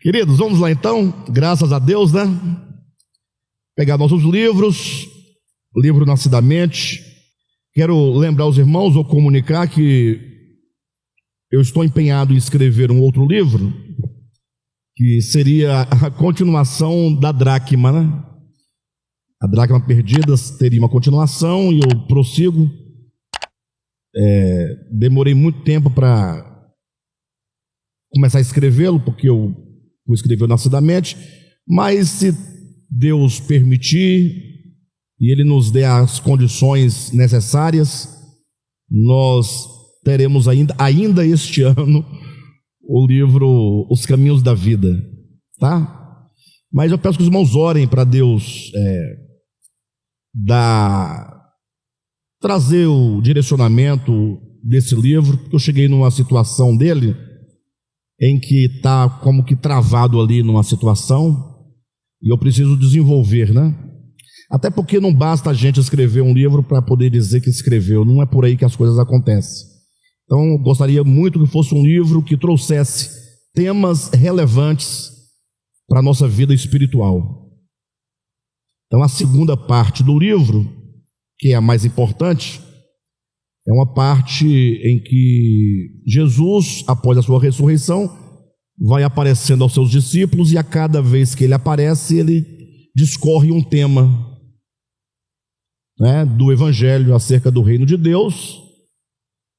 Queridos, vamos lá então, graças a Deus, né? Pegar nossos livros, o livro Nascidamente. Quero lembrar os irmãos ou comunicar que eu estou empenhado em escrever um outro livro, que seria a continuação da Dracma, né? A Dracma Perdida teria uma continuação e eu prossigo. Demorei muito tempo para começar a escrevê-lo, porque eu vou escrever Nascidamente, mas se Deus permitir e Ele nos der as condições necessárias, nós teremos ainda este ano o livro Os Caminhos da Vida, tá? Mas eu peço que os irmãos orem para Deus trazer o direcionamento desse livro, porque eu cheguei numa situação dele em que está como que travado ali numa situação e eu preciso desenvolver, né? Até porque não basta a gente escrever um livro para poder dizer que escreveu, não é por aí que as coisas acontecem. Então eu gostaria muito que fosse um livro que trouxesse temas relevantes para a nossa vida espiritual. Então a segunda parte do livro, que é a mais importante, é uma parte em que Jesus, após a sua ressurreição, vai aparecendo aos seus discípulos e a cada vez que ele aparece, ele discorre um tema, né, do Evangelho acerca do reino de Deus.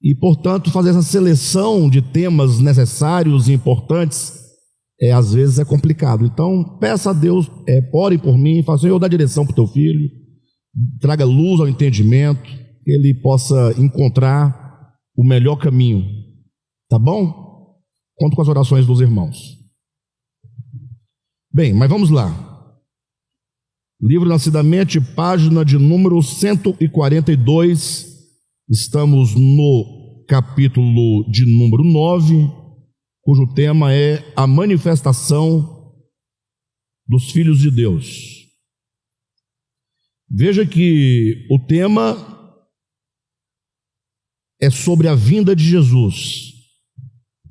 E, portanto, fazer essa seleção de temas necessários e importantes, às vezes é complicado. Então, peça a Deus, ore por mim, faça, Senhor, dá direção para o teu filho, traga luz ao entendimento, que ele possa encontrar o melhor caminho, tá bom? Conto com as orações dos irmãos. Bem, mas vamos lá. Livro Nascidamente, página de número 142, estamos no capítulo de número 9, cujo tema é a manifestação dos filhos de Deus. Veja que o tema é sobre a vinda de Jesus,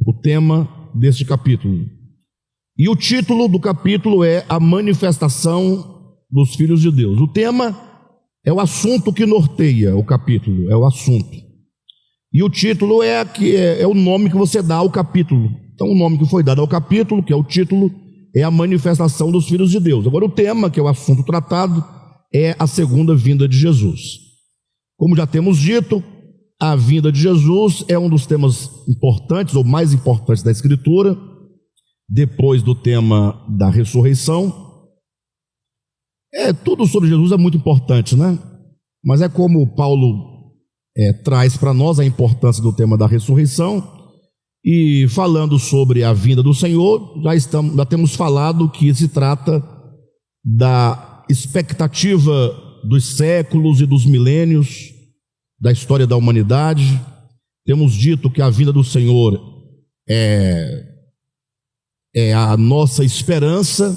o tema deste capítulo. E o título do capítulo é a manifestação dos filhos de Deus. O tema é o assunto que norteia o capítulo, é o assunto. E o título é o nome que você dá ao capítulo. Então o nome que foi dado ao capítulo, que é o título, é a manifestação dos filhos de Deus. Agora o tema, que é o assunto tratado, é a segunda vinda de Jesus. Como já temos dito, a vinda de Jesus é um dos temas importantes, ou mais importantes da Escritura, depois do tema da ressurreição. Tudo sobre Jesus é muito importante, né? Mas é como Paulo traz para nós a importância do tema da ressurreição. E falando sobre a vinda do Senhor, já temos falado que se trata da expectativa dos séculos e dos milênios da história da humanidade. Temos dito que a vinda do Senhor é a nossa esperança,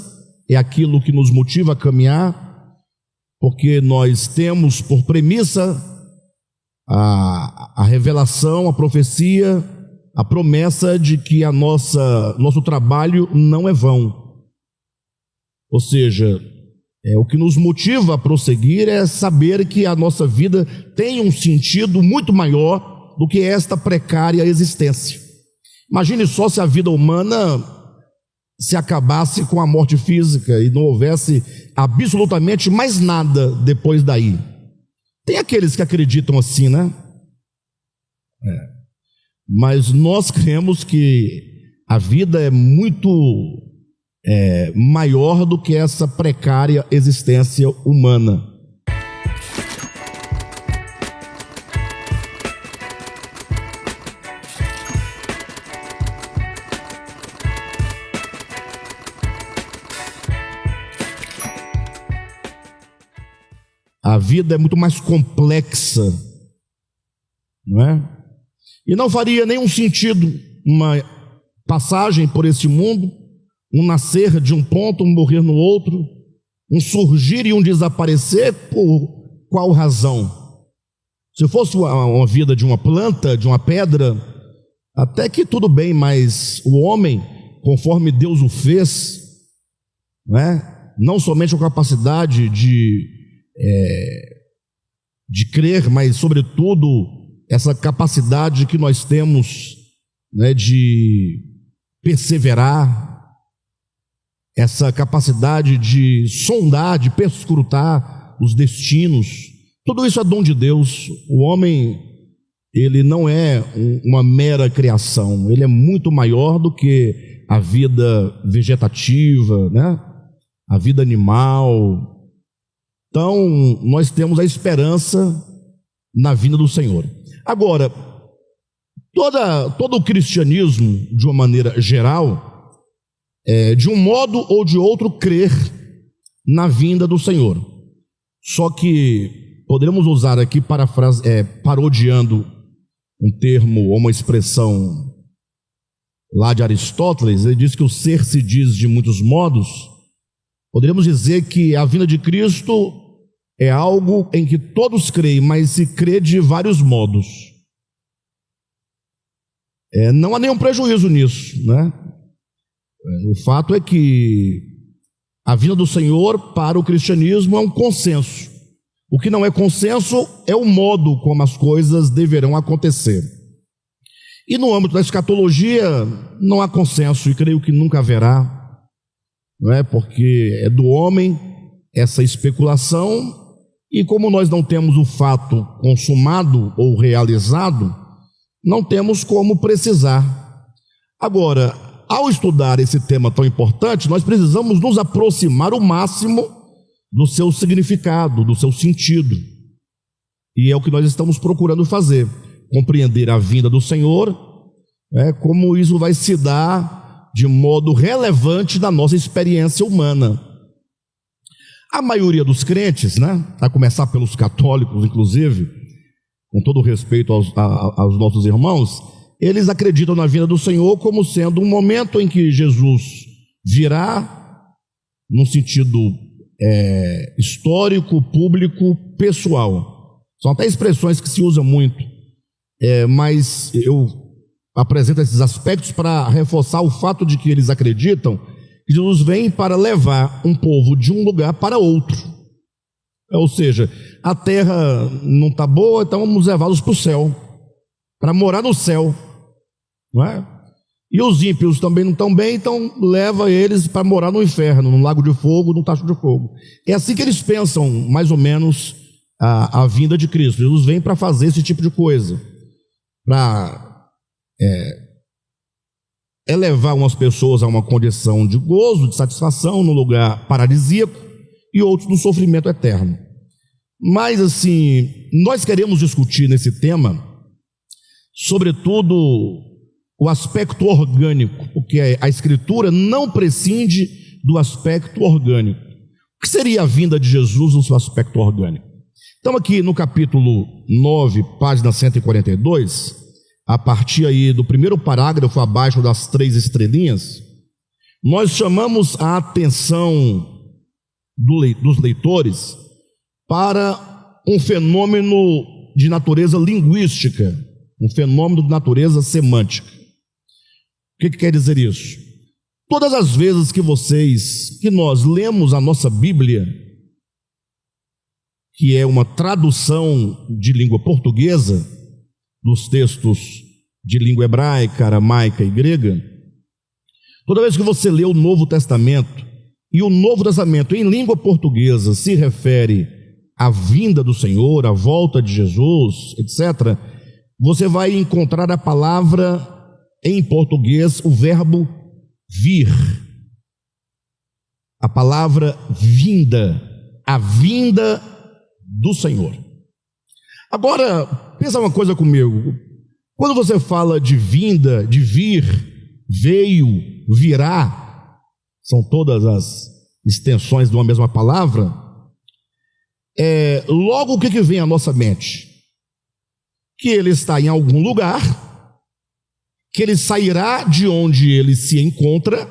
é aquilo que nos motiva a caminhar, porque nós temos por premissa a revelação, a profecia, a promessa de que nosso trabalho não é vão. Ou seja, o que nos motiva a prosseguir é saber que a nossa vida tem um sentido muito maior do que esta precária existência. Imagine só se a vida humana se acabasse com a morte física e não houvesse absolutamente mais nada depois daí. Tem aqueles que acreditam assim, né? Mas nós cremos que a vida é muito maior do que essa precária existência humana. A vida é muito mais complexa, não é? E não faria nenhum sentido uma passagem por este mundo, um nascer de um ponto, um morrer no outro, um surgir e um desaparecer. Por qual razão? Se fosse uma vida de uma planta, de uma pedra, até que tudo bem, mas o homem, conforme Deus o fez, não somente a capacidade de crer, mas sobretudo essa capacidade que nós temos, de perseverar, essa capacidade de sondar, de perscrutar os destinos. Tudo isso é dom de Deus. O homem, ele não é uma mera criação, ele é muito maior do que a vida vegetativa, a vida animal. Então, nós temos a esperança na vinda do Senhor. Agora, todo o cristianismo, de uma maneira geral, de um modo ou de outro, crer na vinda do Senhor. Só que poderemos usar aqui, parodiando um termo ou uma expressão lá de Aristóteles. Ele diz que o ser se diz de muitos modos. Poderíamos dizer que a vinda de Cristo é algo em que todos creem, mas se crê de vários modos. Não há nenhum prejuízo nisso, O fato é que a vinda do Senhor para o cristianismo é um consenso. O que não é consenso é o modo como as coisas deverão acontecer. E no âmbito da escatologia não há consenso, e creio que nunca haverá, porque é do homem essa especulação, e como nós não temos o fato consumado ou realizado, não temos como precisar. Agora, ao estudar esse tema tão importante, nós precisamos nos aproximar o máximo do seu significado, do seu sentido. E é o que nós estamos procurando fazer, compreender a vinda do Senhor, como isso vai se dar de modo relevante na nossa experiência humana. A maioria dos crentes, a começar pelos católicos, inclusive, com todo respeito aos nossos irmãos, eles acreditam na vinda do Senhor como sendo um momento em que Jesus virá, num sentido histórico, público, pessoal. São até expressões que se usam muito, mas eu apresento esses aspectos para reforçar o fato de que eles acreditam que Jesus vem para levar um povo de um lugar para outro. Ou seja, a terra não está boa, então vamos levá-los para o céu, para morar no céu, E os ímpios também não estão bem, então leva eles para morar no inferno, no lago de fogo, no tacho de fogo. É assim que eles pensam, mais ou menos, a vinda de Cristo. Jesus vem para fazer esse tipo de coisa, para elevar umas pessoas a uma condição de gozo, de satisfação, no lugar paradisíaco, e outros no sofrimento eterno. Mas assim, nós queremos discutir nesse tema, sobretudo, o aspecto orgânico, porque a Escritura não prescinde do aspecto orgânico. O que seria a vinda de Jesus no seu aspecto orgânico? Então aqui no capítulo 9, página 142, a partir aí do primeiro parágrafo abaixo das 3 estrelinhas, nós chamamos a atenção dos leitores para um fenômeno de natureza linguística, um fenômeno de natureza semântica. O que quer dizer isso? Todas as vezes que nós lemos a nossa Bíblia, que é uma tradução de língua portuguesa, dos textos de língua hebraica, aramaica e grega, toda vez que você lê o Novo Testamento, e o Novo Testamento em língua portuguesa se refere à vinda do Senhor, à volta de Jesus, etc., você vai encontrar a palavra em português, o verbo vir, a palavra vinda, a vinda do Senhor. Agora, pensa uma coisa comigo, quando você fala de vinda, de vir, veio, virá, são todas as extensões de uma mesma palavra, logo o que vem à nossa mente? Que ele está em algum lugar, que ele sairá de onde ele se encontra,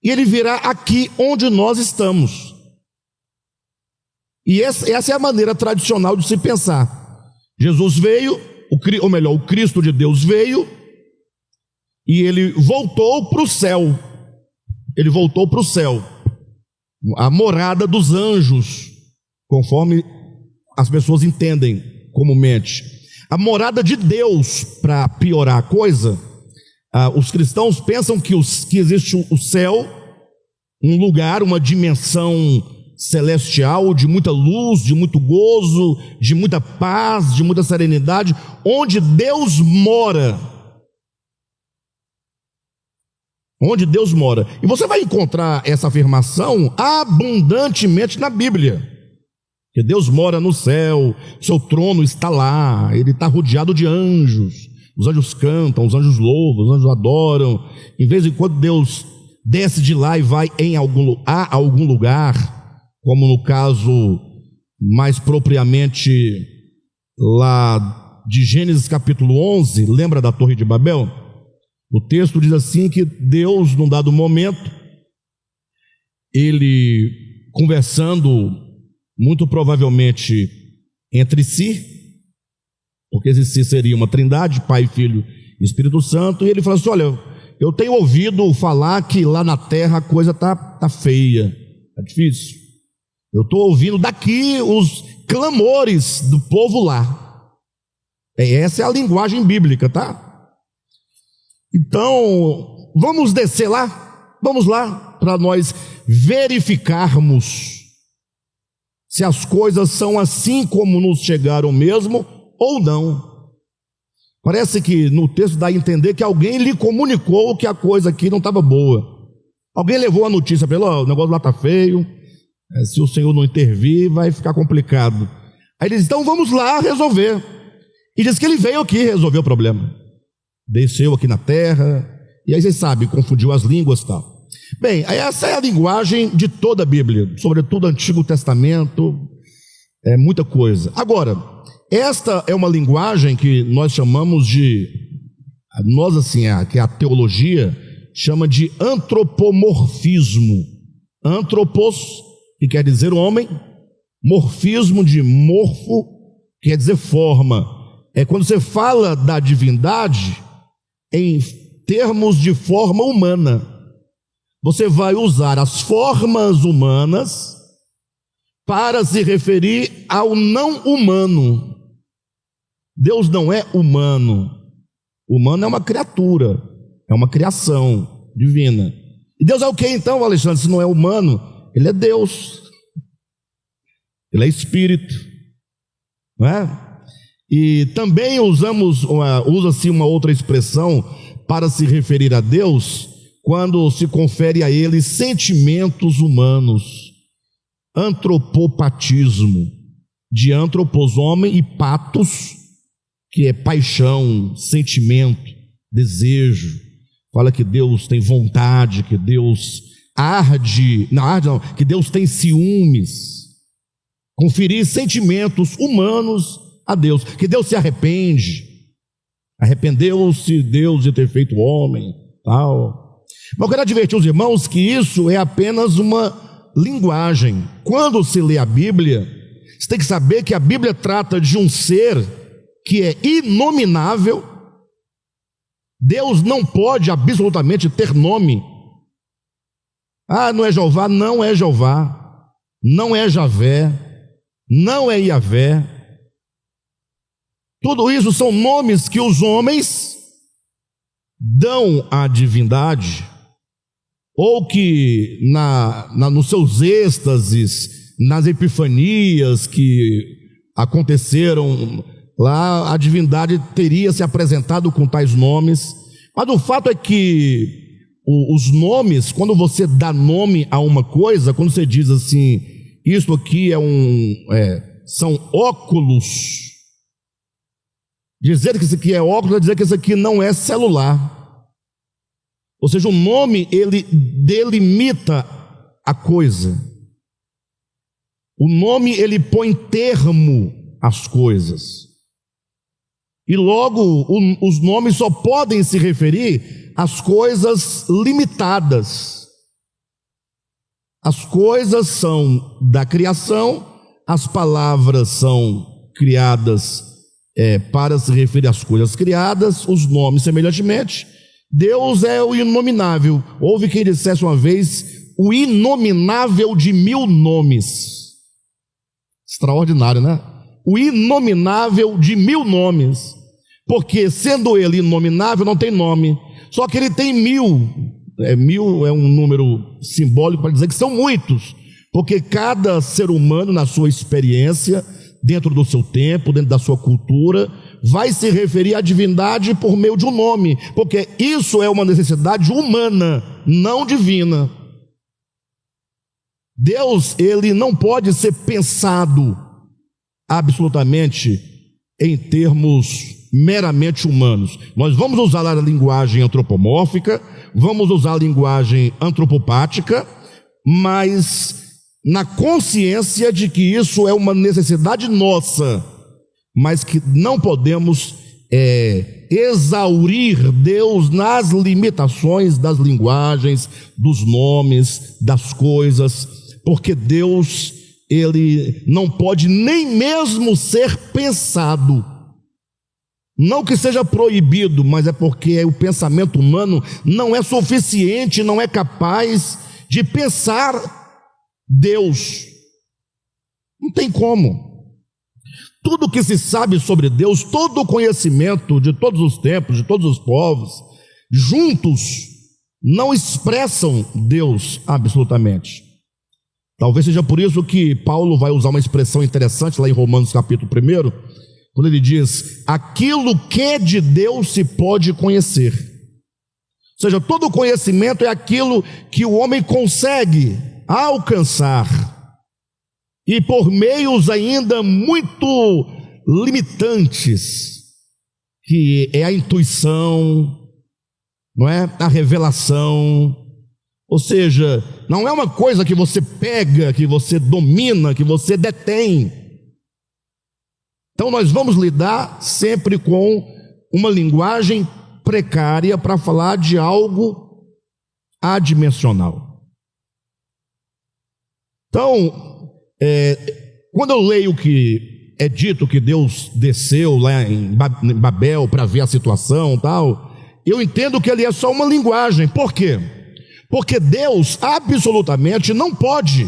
e ele virá aqui onde nós estamos. E essa é a maneira tradicional de se pensar. Jesus veio, o Cristo de Deus veio, e ele voltou para o céu. ele voltou para o céu, a morada dos anjos, conforme as pessoas entendem comumente. A morada de Deus, para piorar a coisa, os cristãos pensam que existe o céu, um lugar, uma dimensão celestial de muita luz, de muito gozo, de muita paz, de muita serenidade, onde Deus mora. Onde Deus mora. E você vai encontrar essa afirmação abundantemente na Bíblia. Que Deus mora no céu, seu trono está lá, ele está rodeado de anjos. Os anjos cantam, os anjos louvam, os anjos adoram. Em vez em quando Deus desce de lá e vai a algum lugar, como no caso mais propriamente lá de Gênesis capítulo 11, lembra da Torre de Babel? O texto diz assim que Deus, num dado momento, ele conversando muito provavelmente entre si, porque esse si seria uma trindade, Pai, Filho e Espírito Santo, e ele falou assim: olha, eu tenho ouvido falar que lá na terra a coisa tá feia, tá difícil. Eu estou ouvindo daqui os clamores do povo lá. Essa é a linguagem bíblica, tá? Então, vamos descer lá, vamos lá, para nós verificarmos se as coisas são assim como nos chegaram mesmo ou não. Parece que no texto dá a entender que alguém lhe comunicou que a coisa aqui não estava boa. Alguém levou a notícia para ele: o negócio lá está feio, se o Senhor não intervir vai ficar complicado. Aí ele diz: então vamos lá resolver. E diz que ele veio aqui resolver o problema. Desceu aqui na terra, e aí vocês sabem, confundiu as línguas e tal. Bem, essa é a linguagem de toda a Bíblia, sobretudo Antigo Testamento, é muita coisa. Agora, esta é uma linguagem que nós chamamos de, que a teologia chama de antropomorfismo. Antropos, que quer dizer homem, morfismo de morfo, que quer dizer forma. É quando você fala da divindade em termos de forma humana. Você vai usar as formas humanas para se referir ao não humano. Deus não é humano. Humano é uma criatura, é uma criação divina. E Deus é o que então, Alexandre? Se não é humano, Ele é Deus. Ele é Espírito, não é? E também usa-se uma outra expressão para se referir a Deus quando se confere a Ele sentimentos humanos. Antropopatismo, de antropos, homem, e patos, que é paixão, sentimento, desejo. Fala que Deus tem vontade, que Deus que Deus tem ciúmes. Conferir sentimentos humanos a Deus, que Deus se arrependeu-se Deus de ter feito o homem, tal. Mas eu quero advertir os irmãos que isso é apenas uma linguagem. Quando se lê a Bíblia, você tem que saber que a Bíblia trata de um ser que é inominável. Deus não pode absolutamente ter nome. Não é Jeová, não é Jeová, não é Javé, não é Iavé. Tudo isso são nomes que os homens dão à divindade, ou que nos seus êxtases, nas epifanias que aconteceram lá, a divindade teria se apresentado com tais nomes. Mas o fato é que os nomes, quando você dá nome a uma coisa, quando você diz assim, isto aqui são óculos, dizer que isso aqui é óculos é dizer que isso aqui não é celular. Ou seja, o nome, ele delimita a coisa. O nome, ele põe termo às coisas. E logo, os nomes só podem se referir às coisas limitadas. As coisas são da criação, as palavras são criadas para se referir às coisas criadas, os nomes semelhantemente, Deus é o inominável. Houve quem dissesse uma vez, o inominável de 1000 nomes. Extraordinário, né? O inominável de 1000 nomes. Porque sendo ele inominável, não tem nome. Só que ele tem 1000. 1000 é um número simbólico para dizer que são muitos. Porque cada ser humano, na sua experiência, dentro do seu tempo, dentro da sua cultura, vai se referir à divindade por meio de um nome, porque isso é uma necessidade humana, não divina. Deus, ele não pode ser pensado absolutamente em termos meramente humanos. Nós vamos usar a linguagem antropomórfica, vamos usar a linguagem antropopática, mas na consciência de que isso é uma necessidade nossa, mas que não podemos exaurir Deus nas limitações das linguagens, dos nomes, das coisas, porque Deus, ele não pode nem mesmo ser pensado. Não que seja proibido, mas é porque o pensamento humano não é suficiente, não é capaz de pensar Deus. Não tem como. Tudo que se sabe sobre Deus, todo o conhecimento de todos os tempos, de todos os povos, juntos, não expressam Deus absolutamente. Talvez seja por isso que Paulo vai usar uma expressão interessante lá em Romanos capítulo 1, quando ele diz, aquilo que é de Deus se pode conhecer. Ou seja, todo conhecimento é aquilo que o homem consegue alcançar, e por meios ainda muito limitantes, que é a intuição, não é? A revelação. Ou seja, não é uma coisa que você pega, que você domina, que você detém. Então nós vamos lidar sempre com uma linguagem precária para falar de algo adimensional. Então, quando eu leio que é dito que Deus desceu lá em Babel para ver a situação e tal, eu entendo que ele é só uma linguagem. Por quê? Porque Deus absolutamente não pode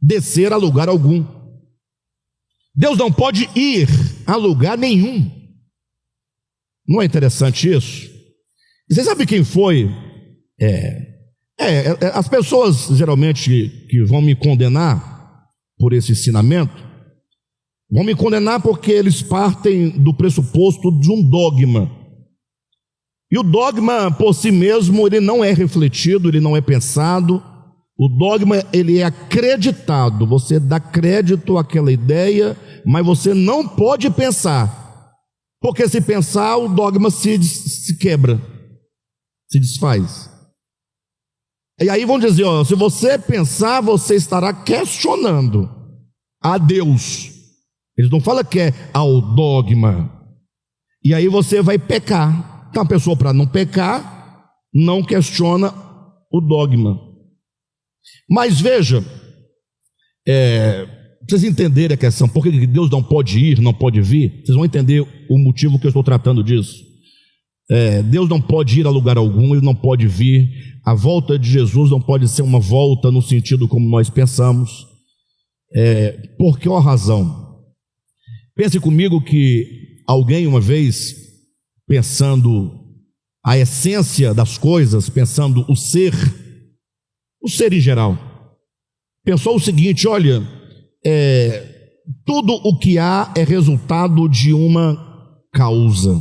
descer a lugar algum. Deus não pode ir a lugar nenhum. Não é interessante isso? E você sabe quem foi? As pessoas geralmente que vão me condenar por esse ensinamento, vão me condenar porque eles partem do pressuposto de um dogma. E o dogma por si mesmo, ele não é refletido, ele não é pensado. O dogma, ele é acreditado. Você dá crédito àquela ideia, mas você não pode pensar. Porque se pensar, o dogma se quebra, se desfaz. E aí vão dizer, se você pensar, você estará questionando a Deus. Eles não falam que é ao dogma. E aí você vai pecar. Então a pessoa, para não pecar, não questiona o dogma. Mas veja, para vocês entenderem a questão, por que Deus não pode ir, não pode vir, vocês vão entender o motivo que eu estou tratando disso. Deus não pode ir a lugar algum, Ele não pode vir. A volta de Jesus não pode ser uma volta no sentido como nós pensamos. Por que razão? Pense comigo que alguém uma vez, pensando a essência das coisas, pensando o ser em geral, pensou o seguinte, olha, tudo o que há é resultado de uma causa.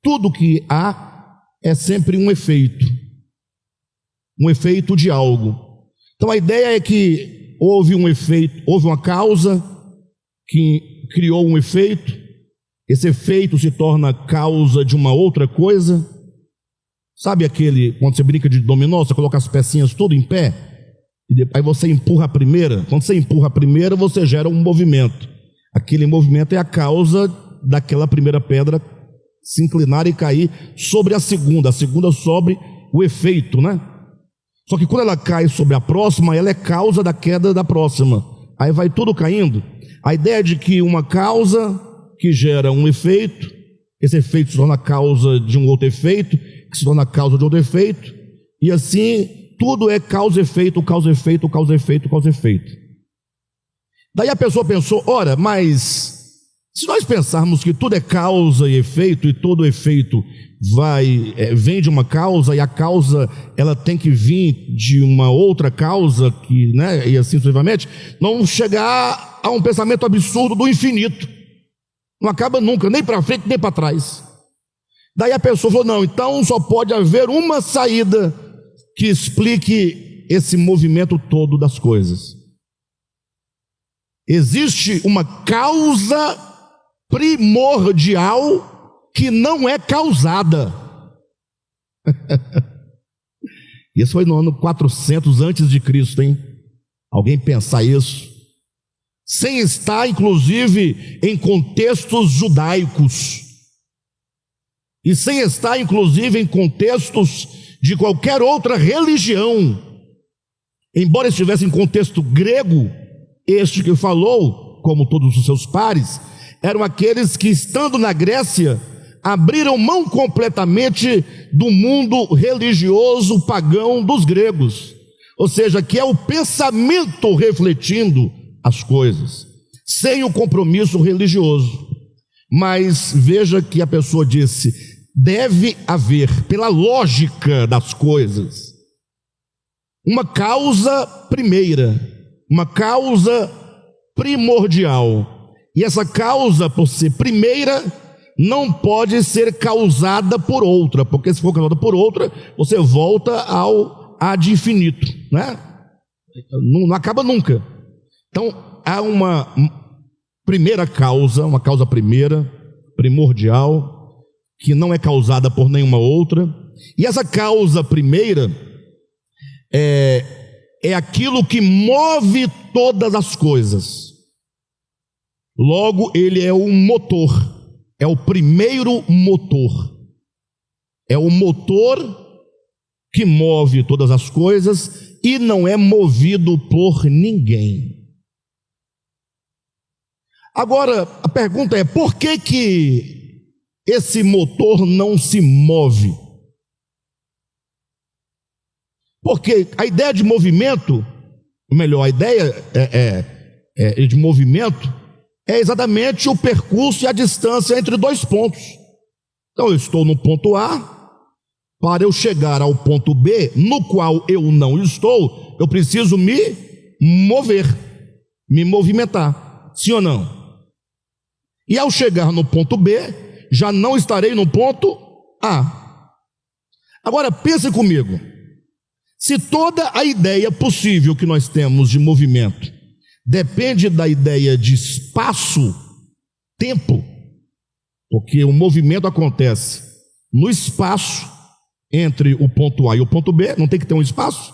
Tudo que há é sempre um efeito de algo. Então a ideia é que houve um efeito, houve uma causa que criou um efeito, esse efeito se torna causa de uma outra coisa. Sabe quando você brinca de dominó, você coloca as pecinhas tudo em pé, e aí você empurra a primeira. Quando você empurra a primeira, você gera um movimento. Aquele movimento é a causa daquela primeira pedra se inclinar e cair sobre a segunda sobre o efeito, né? Só que quando ela cai sobre a próxima, ela é causa da queda da próxima. Aí vai tudo caindo. A ideia de que uma causa que gera um efeito, esse efeito se torna causa de um outro efeito, que se torna causa de outro efeito, e assim tudo é causa e efeito, causa e efeito, causa e efeito, causa e efeito. Daí a pessoa pensou, ora, mas se nós pensarmos que tudo é causa e efeito, e todo efeito vem de uma causa, e a causa ela tem que vir de uma outra causa, e assim sucessivamente, não vamos chegar a um pensamento absurdo do infinito. Não acaba nunca, nem para frente, nem para trás. Daí a pessoa falou, não, então só pode haver uma saída que explique esse movimento todo das coisas. Existe uma causa primordial que não é causada. Isso foi no ano 400 antes de Cristo, hein? Alguém pensar isso? Sem estar, inclusive, em contextos judaicos. E sem estar, inclusive, em contextos de qualquer outra religião. Embora estivesse em contexto grego, este que falou, como todos os seus pares, eram aqueles que, estando na Grécia, abriram mão completamente do mundo religioso pagão dos gregos. Ou seja, que é o pensamento refletindo as coisas, sem o compromisso religioso. Mas veja que a pessoa disse, deve haver, pela lógica das coisas, uma causa primeira, uma causa primordial. E essa causa, por ser primeira, não pode ser causada por outra, porque se for causada por outra, você volta ao ad infinito, né? Não acaba nunca. Então, há uma primeira causa, uma causa primeira, primordial, que não é causada por nenhuma outra. E essa causa primeira é aquilo que move todas as coisas. Logo, ele é um motor, é o primeiro motor. É o motor que move todas as coisas e não é movido por ninguém. Agora, a pergunta é, por que esse motor não se move? Porque a ideia de movimento, ou melhor, a ideia de movimento é exatamente o percurso e a distância entre dois pontos. Então eu estou no ponto A, para eu chegar ao ponto B, no qual eu não estou, eu preciso me mover, me movimentar, sim ou não? E ao chegar no ponto B, já não estarei no ponto A. Agora pense comigo, se toda a ideia possível que nós temos de movimento depende da ideia de espaço-tempo, porque o movimento acontece no espaço entre o ponto A e o ponto B, não tem que ter um espaço,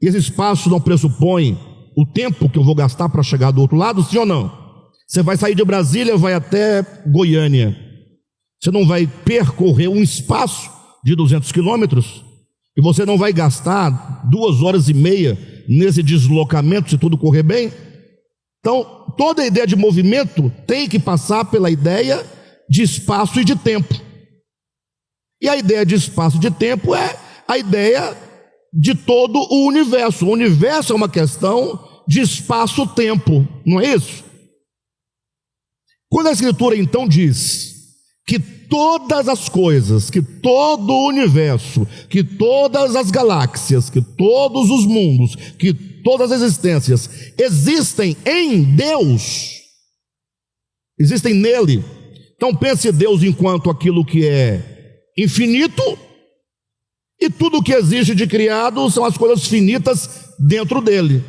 e esse espaço não pressupõe o tempo que eu vou gastar para chegar do outro lado, sim ou não? Você vai sair de Brasília, vai até Goiânia, você não vai percorrer um espaço de 200 quilômetros, e você não vai gastar 2 horas e meia nesse deslocamento, se tudo correr bem. Então, toda a ideia de movimento tem que passar pela ideia de espaço e de tempo. E a ideia de espaço e de tempo é a ideia de todo o universo. O universo é uma questão de espaço-tempo, não é isso? Quando a Escritura então diz que todas as coisas, que todo o universo, que todas as galáxias, que todos os mundos, que todas as existências existem em Deus, existem nele. Então pense Deus enquanto aquilo que é infinito, e tudo que existe de criado são as coisas finitas dentro dele.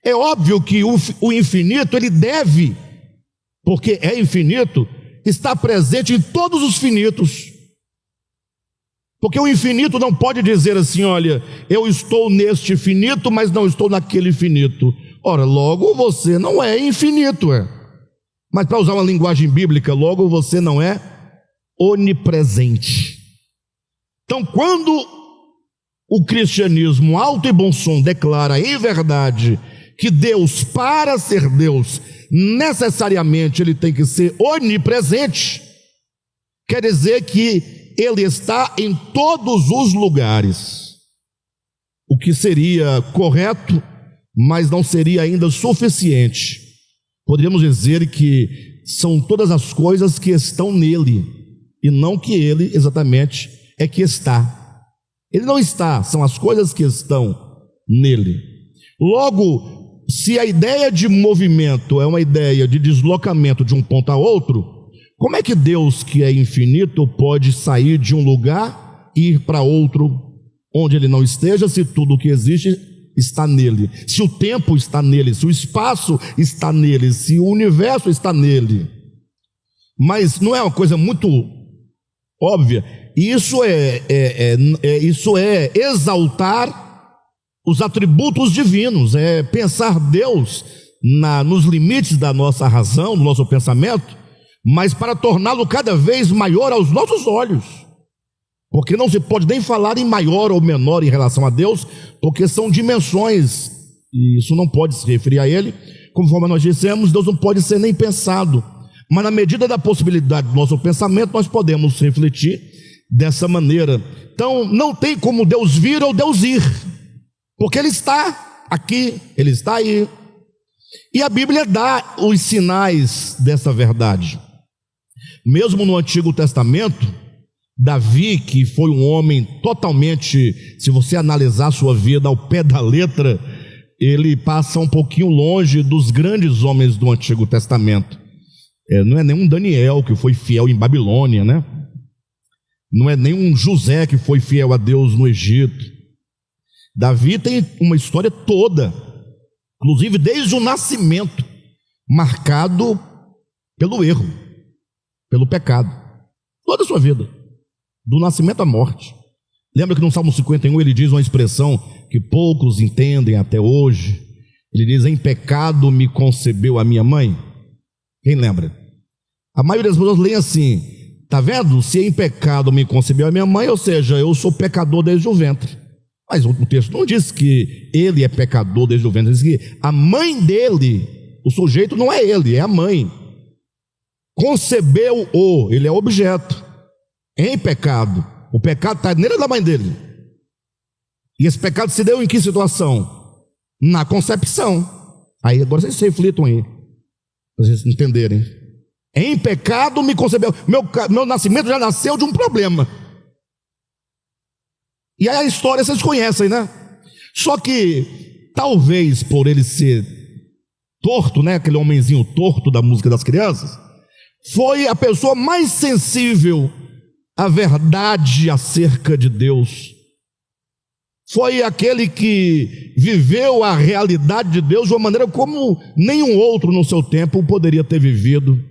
É óbvio que o infinito, ele deve, porque é infinito, está presente em todos os finitos, porque o infinito não pode dizer assim, olha, eu estou neste finito, mas não estou naquele finito. Ora, logo você não é infinito, mas para usar uma linguagem bíblica, logo você não é onipresente. Então, quando o cristianismo alto e bom som declara em verdade que Deus, para ser Deus, necessariamente ele tem que ser onipresente, quer dizer que Ele está em todos os lugares, o que seria correto, mas não seria ainda suficiente. Poderíamos dizer que são todas as coisas que estão nele, e não que ele exatamente é que está. Ele não está, são as coisas que estão nele. Logo, se a ideia de movimento é uma ideia de deslocamento de um ponto a outro, como é que Deus, que é infinito, pode sair de um lugar e ir para outro onde ele não esteja, se tudo o que existe está nele, se o tempo está nele, se o espaço está nele, se o universo está nele? Mas não é uma coisa muito óbvia? Isso é exaltar os atributos divinos, é pensar Deus nos limites da nossa razão, do nosso pensamento, mas para torná-lo cada vez maior aos nossos olhos, porque não se pode nem falar em maior ou menor em relação a Deus, porque são dimensões, e isso não pode se referir a Ele. Conforme nós dissemos, Deus não pode ser nem pensado, mas na medida da possibilidade do nosso pensamento, nós podemos refletir dessa maneira. Então não tem como Deus vir ou Deus ir, porque Ele está aqui, Ele está aí, e a Bíblia dá os sinais dessa verdade. Mesmo no Antigo Testamento, Davi, que foi um homem totalmente, se você analisar sua vida ao pé da letra, ele passa um pouquinho longe dos grandes homens do Antigo Testamento. Não é nem um Daniel que foi fiel em Babilônia, né? Não é nem um José que foi fiel a Deus no Egito. Davi tem uma história toda, inclusive desde o nascimento, marcado pelo erro, pelo pecado, toda a sua vida, do nascimento à morte. Lembra que no Salmo 51 ele diz uma expressão que poucos entendem até hoje? Ele diz: em pecado me concebeu a minha mãe. Quem lembra? A maioria das pessoas lê assim: tá vendo? Se em pecado me concebeu a minha mãe, ou seja, eu sou pecador desde o ventre. Mas o texto não diz que ele é pecador desde o ventre, diz que a mãe dele, o sujeito não é ele, é a mãe. Concebeu-o, ele é objeto, em pecado. O pecado está nele ou na mãe dele? E esse pecado se deu em que situação? Na concepção. Aí agora vocês reflitam aí, para vocês entenderem. Em pecado me concebeu. Meu nascimento já nasceu de um problema. E aí a história vocês conhecem, né? Só que talvez por ele ser torto, né? Aquele homenzinho torto da música das crianças, foi a pessoa mais sensível à verdade acerca de Deus. Foi aquele que viveu a realidade de Deus de uma maneira como nenhum outro no seu tempo poderia ter vivido.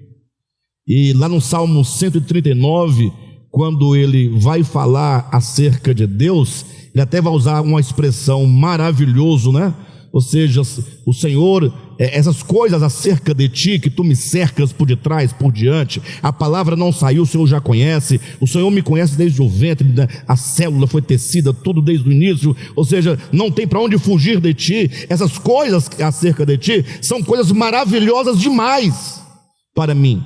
E lá no Salmo 139, quando ele vai falar acerca de Deus, ele até vai usar uma expressão maravilhoso, né? Ou seja, o Senhor, essas coisas acerca de ti, que tu me cercas por detrás, por diante, a palavra não saiu, o Senhor já conhece, o Senhor me conhece desde o ventre, a célula foi tecida, tudo desde o início, ou seja, não tem para onde fugir de ti. Essas coisas acerca de ti são coisas maravilhosas demais para mim.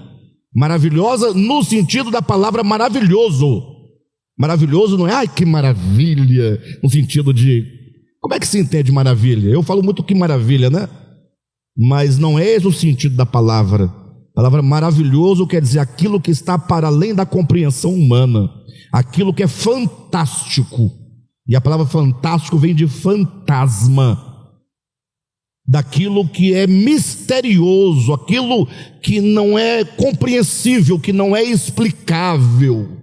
Maravilhosa no sentido da palavra maravilhoso. Maravilhoso não é, ai que maravilha, no sentido de, como é que se entende maravilha? Eu falo muito que maravilha, né? Mas não é esse o sentido da palavra. A palavra maravilhoso quer dizer aquilo que está para além da compreensão humana, aquilo que é fantástico. E a palavra fantástico vem de fantasma, daquilo que é misterioso, aquilo que não é compreensível, que não é explicável.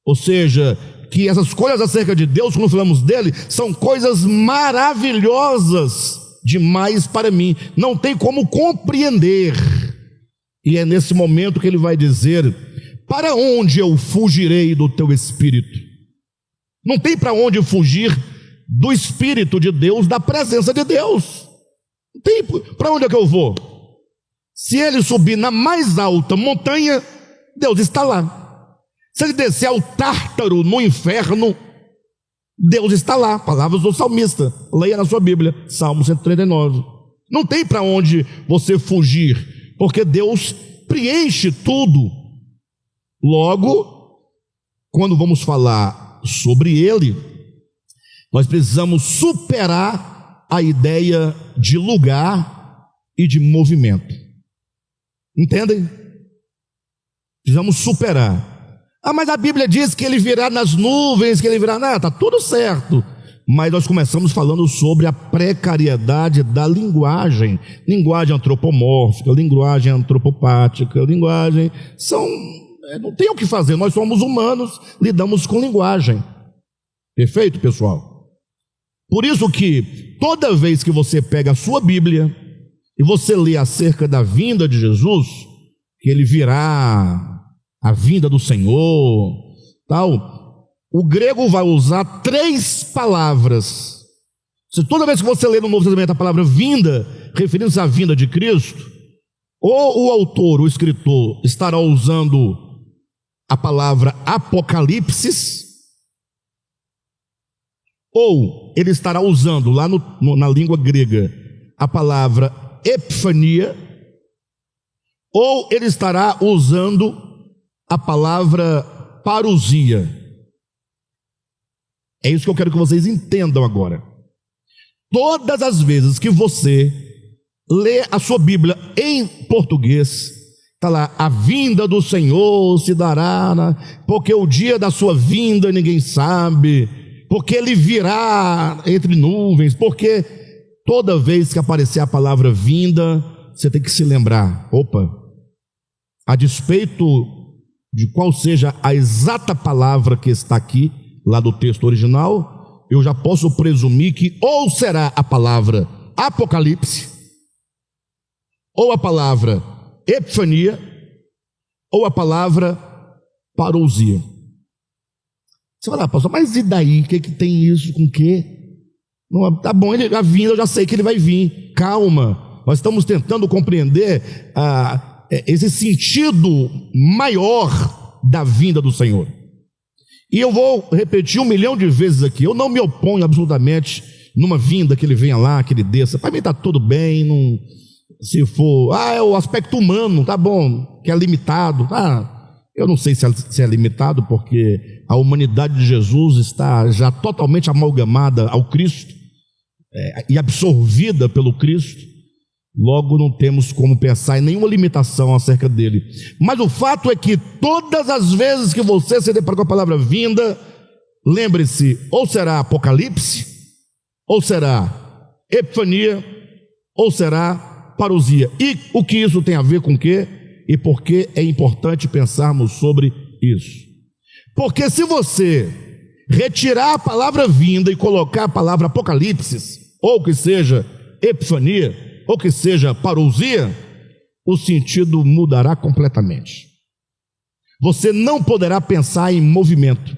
Ou seja, que essas coisas acerca de Deus, quando falamos dele, são coisas maravilhosas demais para mim, não tem como compreender. E é nesse momento que ele vai dizer: para onde eu fugirei do teu Espírito? Não tem para onde fugir do Espírito de Deus, da presença de Deus. Não tem para onde é que eu vou? Se ele subir na mais alta montanha, Deus está lá. Se ele descer ao Tártaro, no inferno, Deus está lá. Palavras do salmista, leia na sua Bíblia, Salmo 139. Não tem para onde você fugir, porque Deus preenche tudo. Logo, quando vamos falar sobre ele, nós precisamos superar a ideia de lugar e de movimento. Entendem? Precisamos superar. Mas a Bíblia diz que ele virá nas nuvens, que ele virá... Não, está tudo certo. Mas nós começamos falando sobre a precariedade da linguagem. Linguagem antropomórfica, linguagem antropopática, linguagem... Não tem o que fazer, nós somos humanos, lidamos com linguagem. Perfeito, pessoal? Por isso que toda vez que você pega a sua Bíblia e você lê acerca da vinda de Jesus, que ele virá, a vinda do Senhor, tal, o grego vai usar 3 palavras. Se toda vez que você lê no Novo Testamento a palavra vinda, referindo-se à vinda de Cristo, ou o autor, o escritor, estará usando a palavra apocalipse, ou ele estará usando lá na língua grega a palavra epifania, ou ele estará usando a palavra parousia. É isso que eu quero que vocês entendam agora. Todas as vezes que você lê a sua Bíblia em português, está lá, a vinda do Senhor se dará, porque o dia da sua vinda ninguém sabe, porque ele virá entre nuvens, porque toda vez que aparecer a palavra vinda, você tem que se lembrar, opa, a despeito de qual seja a exata palavra que está aqui, lá do texto original, eu já posso presumir que ou será a palavra apocalipse, ou a palavra epifania, ou a palavra parousia. Você vai lá, pastor, mas e daí? O que tem isso com o quê? Não, tá bom, ele já vindo, eu já sei que ele vai vir. Calma, nós estamos tentando compreender esse sentido maior da vinda do Senhor. E eu vou repetir 1 milhão de vezes aqui, eu não me oponho absolutamente numa vinda, que ele venha lá, que ele desça. Para mim está tudo bem, não... Se for, é o aspecto humano, tá bom, que é limitado. Eu não sei se é limitado, porque a humanidade de Jesus está já totalmente amalgamada ao Cristo, e absorvida pelo Cristo. Logo não temos como pensar em nenhuma limitação acerca dele. Mas o fato é que todas as vezes que você se depara com a palavra vinda, lembre-se, ou será Apocalipse, ou será Epifania, ou será parousia. E o que isso tem a ver com o quê? E por que é importante pensarmos sobre isso? Porque se você retirar a palavra vinda e colocar a palavra apocalipse, ou que seja epifania, ou que seja parousia, o sentido mudará completamente. Você não poderá pensar em movimento.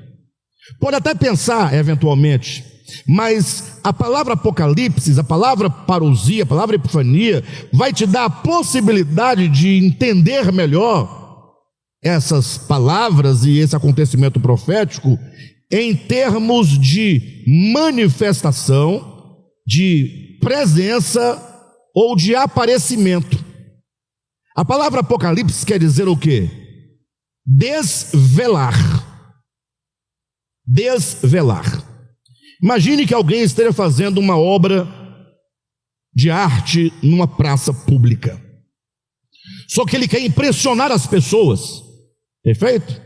Pode até pensar, eventualmente, mas a palavra apocalipse, a palavra parousia, a palavra epifania, vai te dar a possibilidade de entender melhor essas palavras e esse acontecimento profético em termos de manifestação, de presença ou de aparecimento. A palavra apocalipse quer dizer o quê? Desvelar. Desvelar. Imagine que alguém esteja fazendo uma obra de arte numa praça pública. Só que ele quer impressionar as pessoas, perfeito?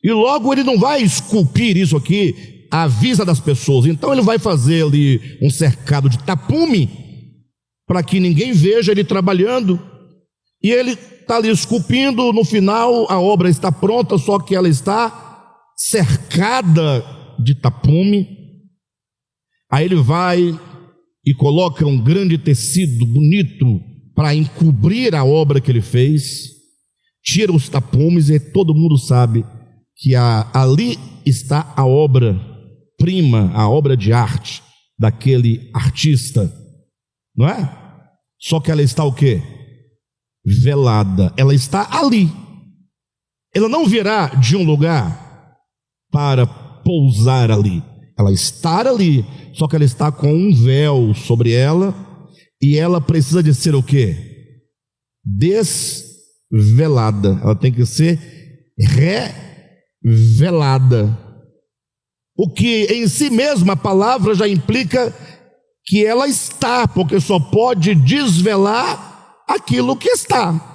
E logo ele não vai esculpir isso aqui à vista das pessoas. Então ele vai fazer ali um cercado de tapume, para que ninguém veja ele trabalhando. E ele está ali esculpindo, no final a obra está pronta, só que ela está cercada de tapume. Aí ele vai e coloca um grande tecido bonito para encobrir a obra que ele fez, tira os tapumes e todo mundo sabe que ali está a obra-prima, a obra de arte daquele artista, não é? Só que ela está o quê? Velada, ela está ali. Ela não virá de um lugar para pousar ali. Ela está ali, só que ela está com um véu sobre ela, e ela precisa de ser o quê? Desvelada. Ela tem que ser velada. O que em si mesma a palavra já implica que ela está, porque só pode desvelar aquilo que está.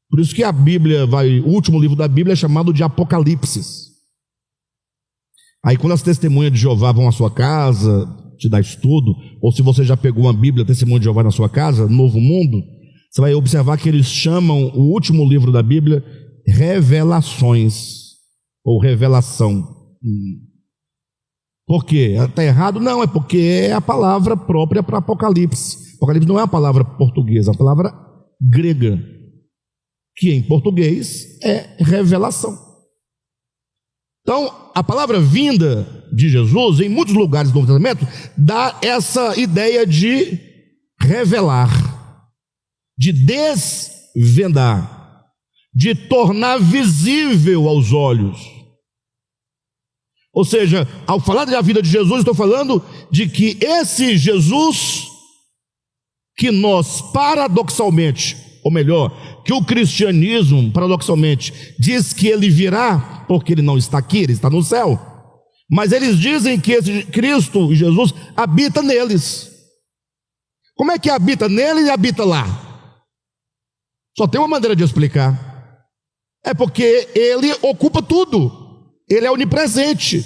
Por isso que a Bíblia o último livro da Bíblia é chamado de Apocalipse. Aí quando as testemunhas de Jeová vão à sua casa te dar estudo, ou se você já pegou uma Bíblia, Testemunho de Jeová na sua casa, Novo Mundo, você vai observar que eles chamam o último livro da Bíblia Revelações, ou Revelação. Por quê? Está errado? Não, é porque é a palavra própria para Apocalipse. Apocalipse não é uma palavra portuguesa, é uma palavra grega, que em português é revelação. Então, a palavra vinda de Jesus, em muitos lugares do Novo Testamento, dá essa ideia de revelar, de desvendar, de tornar visível aos olhos. Ou seja, ao falar da vida de Jesus, estou falando de que esse Jesus, que nós paradoxalmente, ou melhor, que o cristianismo paradoxalmente diz que ele virá, porque ele não está aqui, ele está no céu, mas eles dizem que esse Cristo, Jesus, habita neles. Como é que habita nele e habita lá? Só tem uma maneira de explicar. É porque ele ocupa tudo, ele é onipresente.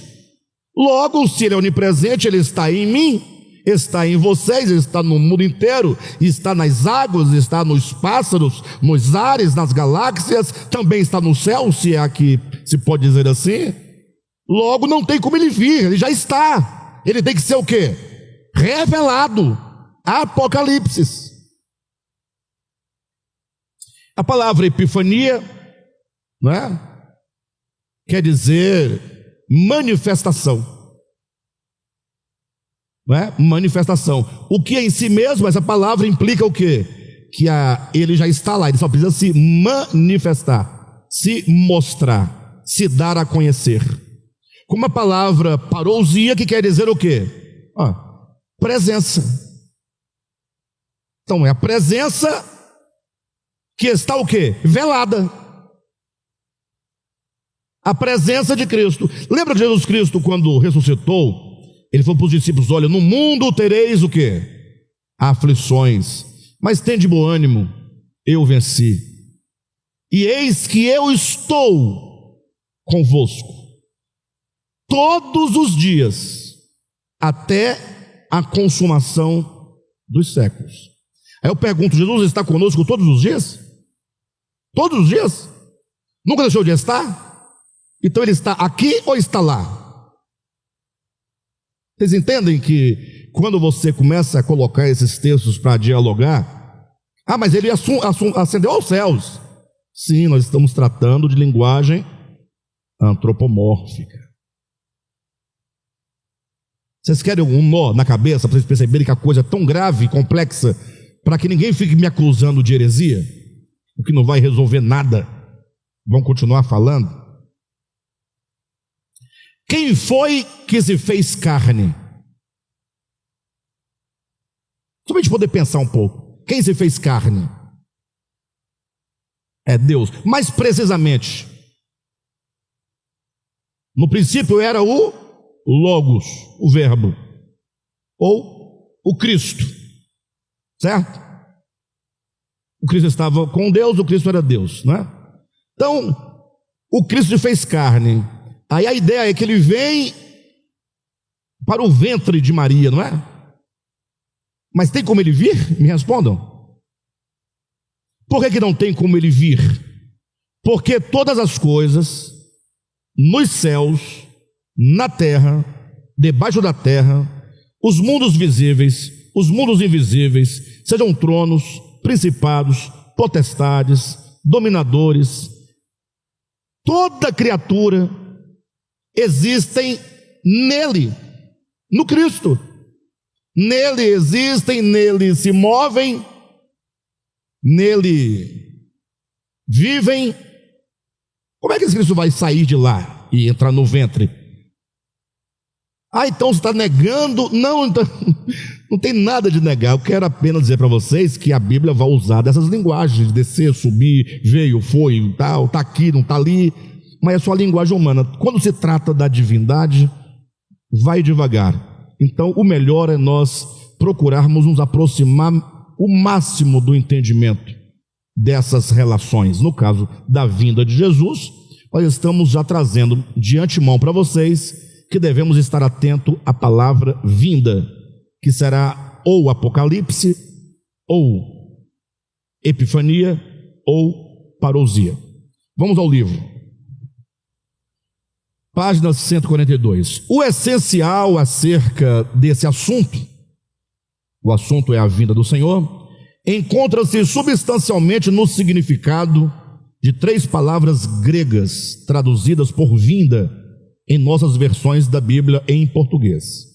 Logo, se ele é onipresente, ele está em mim, está em vocês, está no mundo inteiro, está nas águas, está nos pássaros, nos ares, nas galáxias, também está no céu, se é aqui se pode dizer assim. Logo não tem como ele vir, ele já está. Ele tem que ser o quê? Revelado. Apocalipse. A palavra epifania, não é? Quer dizer manifestação. Não é? Manifestação. O que em si mesmo, essa palavra implica o quê? Que ele já está lá, ele só precisa se manifestar, se mostrar, se dar a conhecer. Como a palavra parousia, que quer dizer o quê? Presença. Então é a presença que está o quê? Velada. A presença de Cristo. Lembra de Jesus Cristo quando ressuscitou? Ele falou para os discípulos: olha, no mundo tereis o quê? Aflições, mas tende bom ânimo, eu venci. E eis que eu estou convosco todos os dias, até a consumação dos séculos. Aí eu pergunto: Jesus está conosco todos os dias? Todos os dias? Nunca deixou de estar? Então ele está aqui ou está lá? Vocês entendem que quando você começa a colocar esses textos para dialogar, mas ele ascendeu aos céus. Sim, nós estamos tratando de linguagem antropomórfica. Vocês querem um nó na cabeça para vocês perceberem que a coisa é tão grave e complexa, para que ninguém fique me acusando de heresia, o que não vai resolver nada? Vão continuar falando? Quem foi que se fez carne? Só para a gente poder pensar um pouco. Quem se fez carne? É Deus. Mais precisamente, no princípio era o Logos, o Verbo, ou o Cristo, certo? O Cristo estava com Deus, o Cristo era Deus, não é? Então, o Cristo se fez carne. Aí a ideia é que ele vem para o ventre de Maria, não é? Mas tem como ele vir? Me respondam. Por que não tem como ele vir? Porque todas as coisas, nos céus, na terra, debaixo da terra, os mundos visíveis, os mundos invisíveis, sejam tronos, principados, potestades, dominadores, toda criatura, existem nele, no Cristo. Nele existem, nele se movem, nele vivem. Como é que esse Cristo vai sair de lá e entrar no ventre? Então você está negando? Não, então, Não tem nada de negar. Eu quero apenas dizer para vocês que a Bíblia vai usar dessas linguagens, de descer, subir, veio, foi, tal, está aqui, não está ali, mas é só a linguagem humana. Quando se trata da divindade, vai devagar. Então o melhor é nós procurarmos nos aproximar o máximo do entendimento dessas relações. No caso da vinda de Jesus, nós estamos já trazendo de antemão para vocês que devemos estar atento à palavra vinda, que será ou Apocalipse, ou Epifania, ou Parousia. Vamos ao livro. Página 142. O essencial acerca desse assunto, o assunto é a vinda do Senhor, encontra-se substancialmente no significado de 3 palavras gregas traduzidas por vinda em nossas versões da Bíblia em português: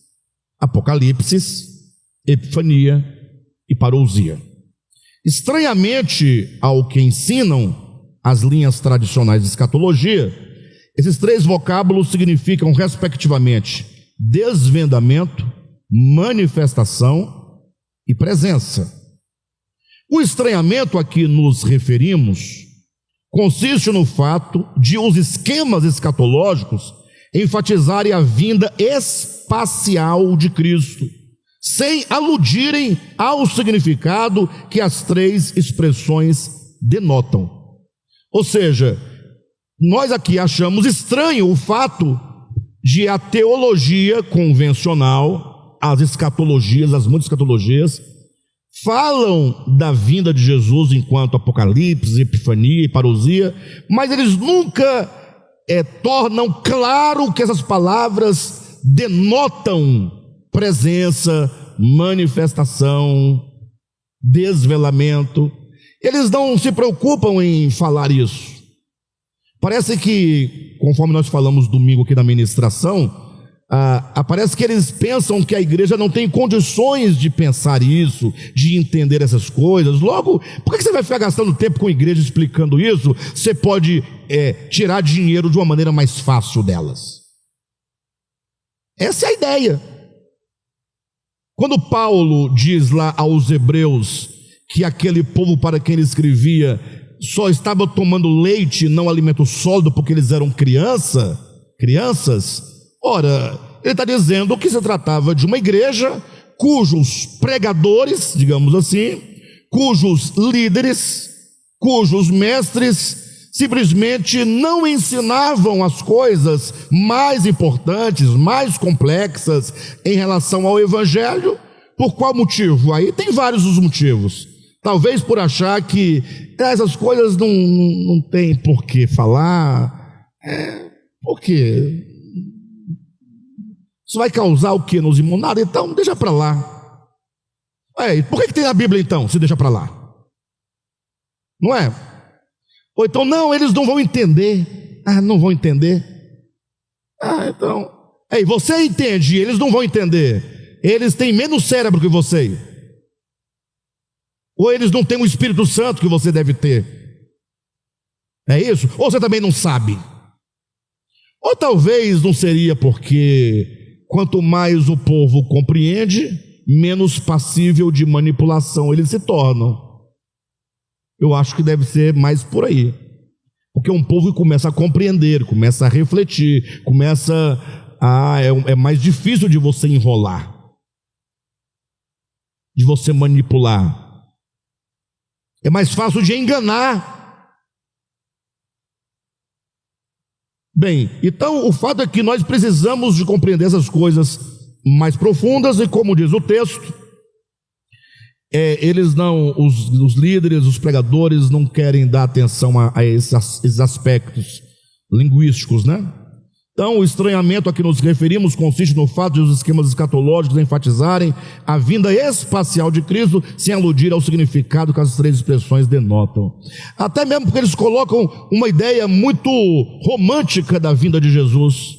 Apocalipse, Epifania e Parousia. Estranhamente ao que ensinam as linhas tradicionais de escatologia, esses 3 vocábulos significam respectivamente desvendamento, manifestação e presença. O estranhamento a que nos referimos consiste no fato de os esquemas escatológicos enfatizarem a vinda espacial de Cristo, sem aludirem ao significado que as 3 expressões denotam. Ou seja, nós aqui achamos estranho o fato de a teologia convencional, as escatologias, as muitas escatologias, falam da vinda de Jesus enquanto Apocalipse, Epifania e Parousia, mas eles nunca tornam claro que essas palavras denotam presença, manifestação, desvelamento. Eles não se preocupam em falar isso. Parece que, conforme nós falamos domingo aqui na ministração, parece que eles pensam que a igreja não tem condições de pensar isso, de entender essas coisas. Logo, por que você vai ficar gastando tempo com a igreja explicando isso? Você pode tirar dinheiro de uma maneira mais fácil delas. Essa é a ideia. Quando Paulo diz lá aos hebreus que aquele povo para quem ele escrevia só estava tomando leite, não alimento sólido, porque eles eram crianças, ora, ele está dizendo que se tratava de uma igreja cujos pregadores, digamos assim, cujos líderes, cujos mestres simplesmente não ensinavam as coisas mais importantes, mais complexas em relação ao evangelho. Por qual motivo? Aí tem vários os motivos. Talvez por achar que essas coisas não tem por que falar. Por quê? Isso vai causar o que nos irmãos? Nada, então deixa para lá. Por que tem na Bíblia então, se deixa para lá? Não é? Ou então, não, eles não vão entender. Não vão entender? Então, você entende, eles não vão entender. Eles têm menos cérebro que você. Ou eles não têm o Espírito Santo que você deve ter. É isso? Ou você também não sabe? Ou talvez não seria porque quanto mais o povo compreende, menos passível de manipulação eles se tornam. Eu acho que deve ser mais por aí. Porque um povo começa a compreender, começa a refletir, é mais difícil de você enrolar, de você manipular. É mais fácil de enganar. Bem, então o fato é que nós precisamos de compreender essas coisas mais profundas, e como diz o texto, os líderes, os pregadores não querem dar atenção a esses aspectos linguísticos, né? Então o estranhamento a que nos referimos consiste no fato de os esquemas escatológicos enfatizarem a vinda espacial de Cristo sem aludir ao significado que as 3 expressões denotam. Até mesmo porque eles colocam uma ideia muito romântica da vinda de Jesus.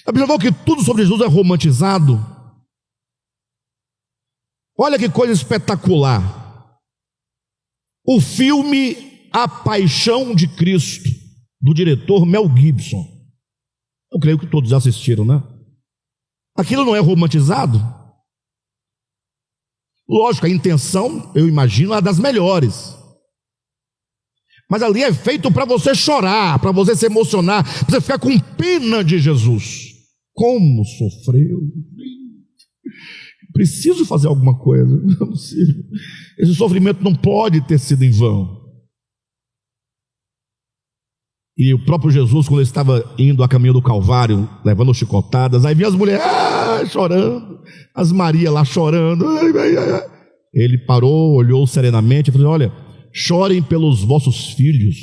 A Bíblia fala que tudo sobre Jesus é romantizado. Olha que coisa espetacular. O filme A Paixão de Cristo, do diretor Mel Gibson. Eu creio que todos já assistiram, né? Aquilo não é romantizado? Lógico, a intenção, eu imagino, é das melhores. Mas ali é feito para você chorar, para você se emocionar, para você ficar com pena de Jesus. Como sofreu. Preciso fazer alguma coisa. Não é possível. Esse sofrimento não pode ter sido em vão. E o próprio Jesus, quando ele estava indo a caminho do Calvário, levando chicotadas, aí vinha as mulheres chorando, as Maria lá chorando. Ele parou, olhou serenamente e falou: olha, chorem pelos vossos filhos.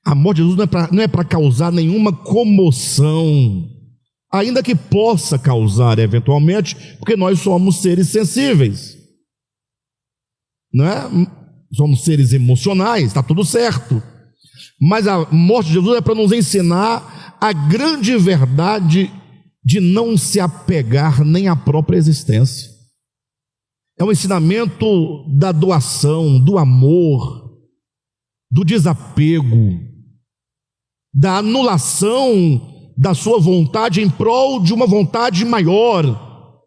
A morte de Jesus não é para causar nenhuma comoção, ainda que possa causar eventualmente, porque nós somos seres sensíveis, não é? Somos seres emocionais, está tudo certo. Mas a morte de Jesus é para nos ensinar a grande verdade de não se apegar nem à própria existência. É um ensinamento da doação, do amor, do desapego, da anulação da sua vontade em prol de uma vontade maior.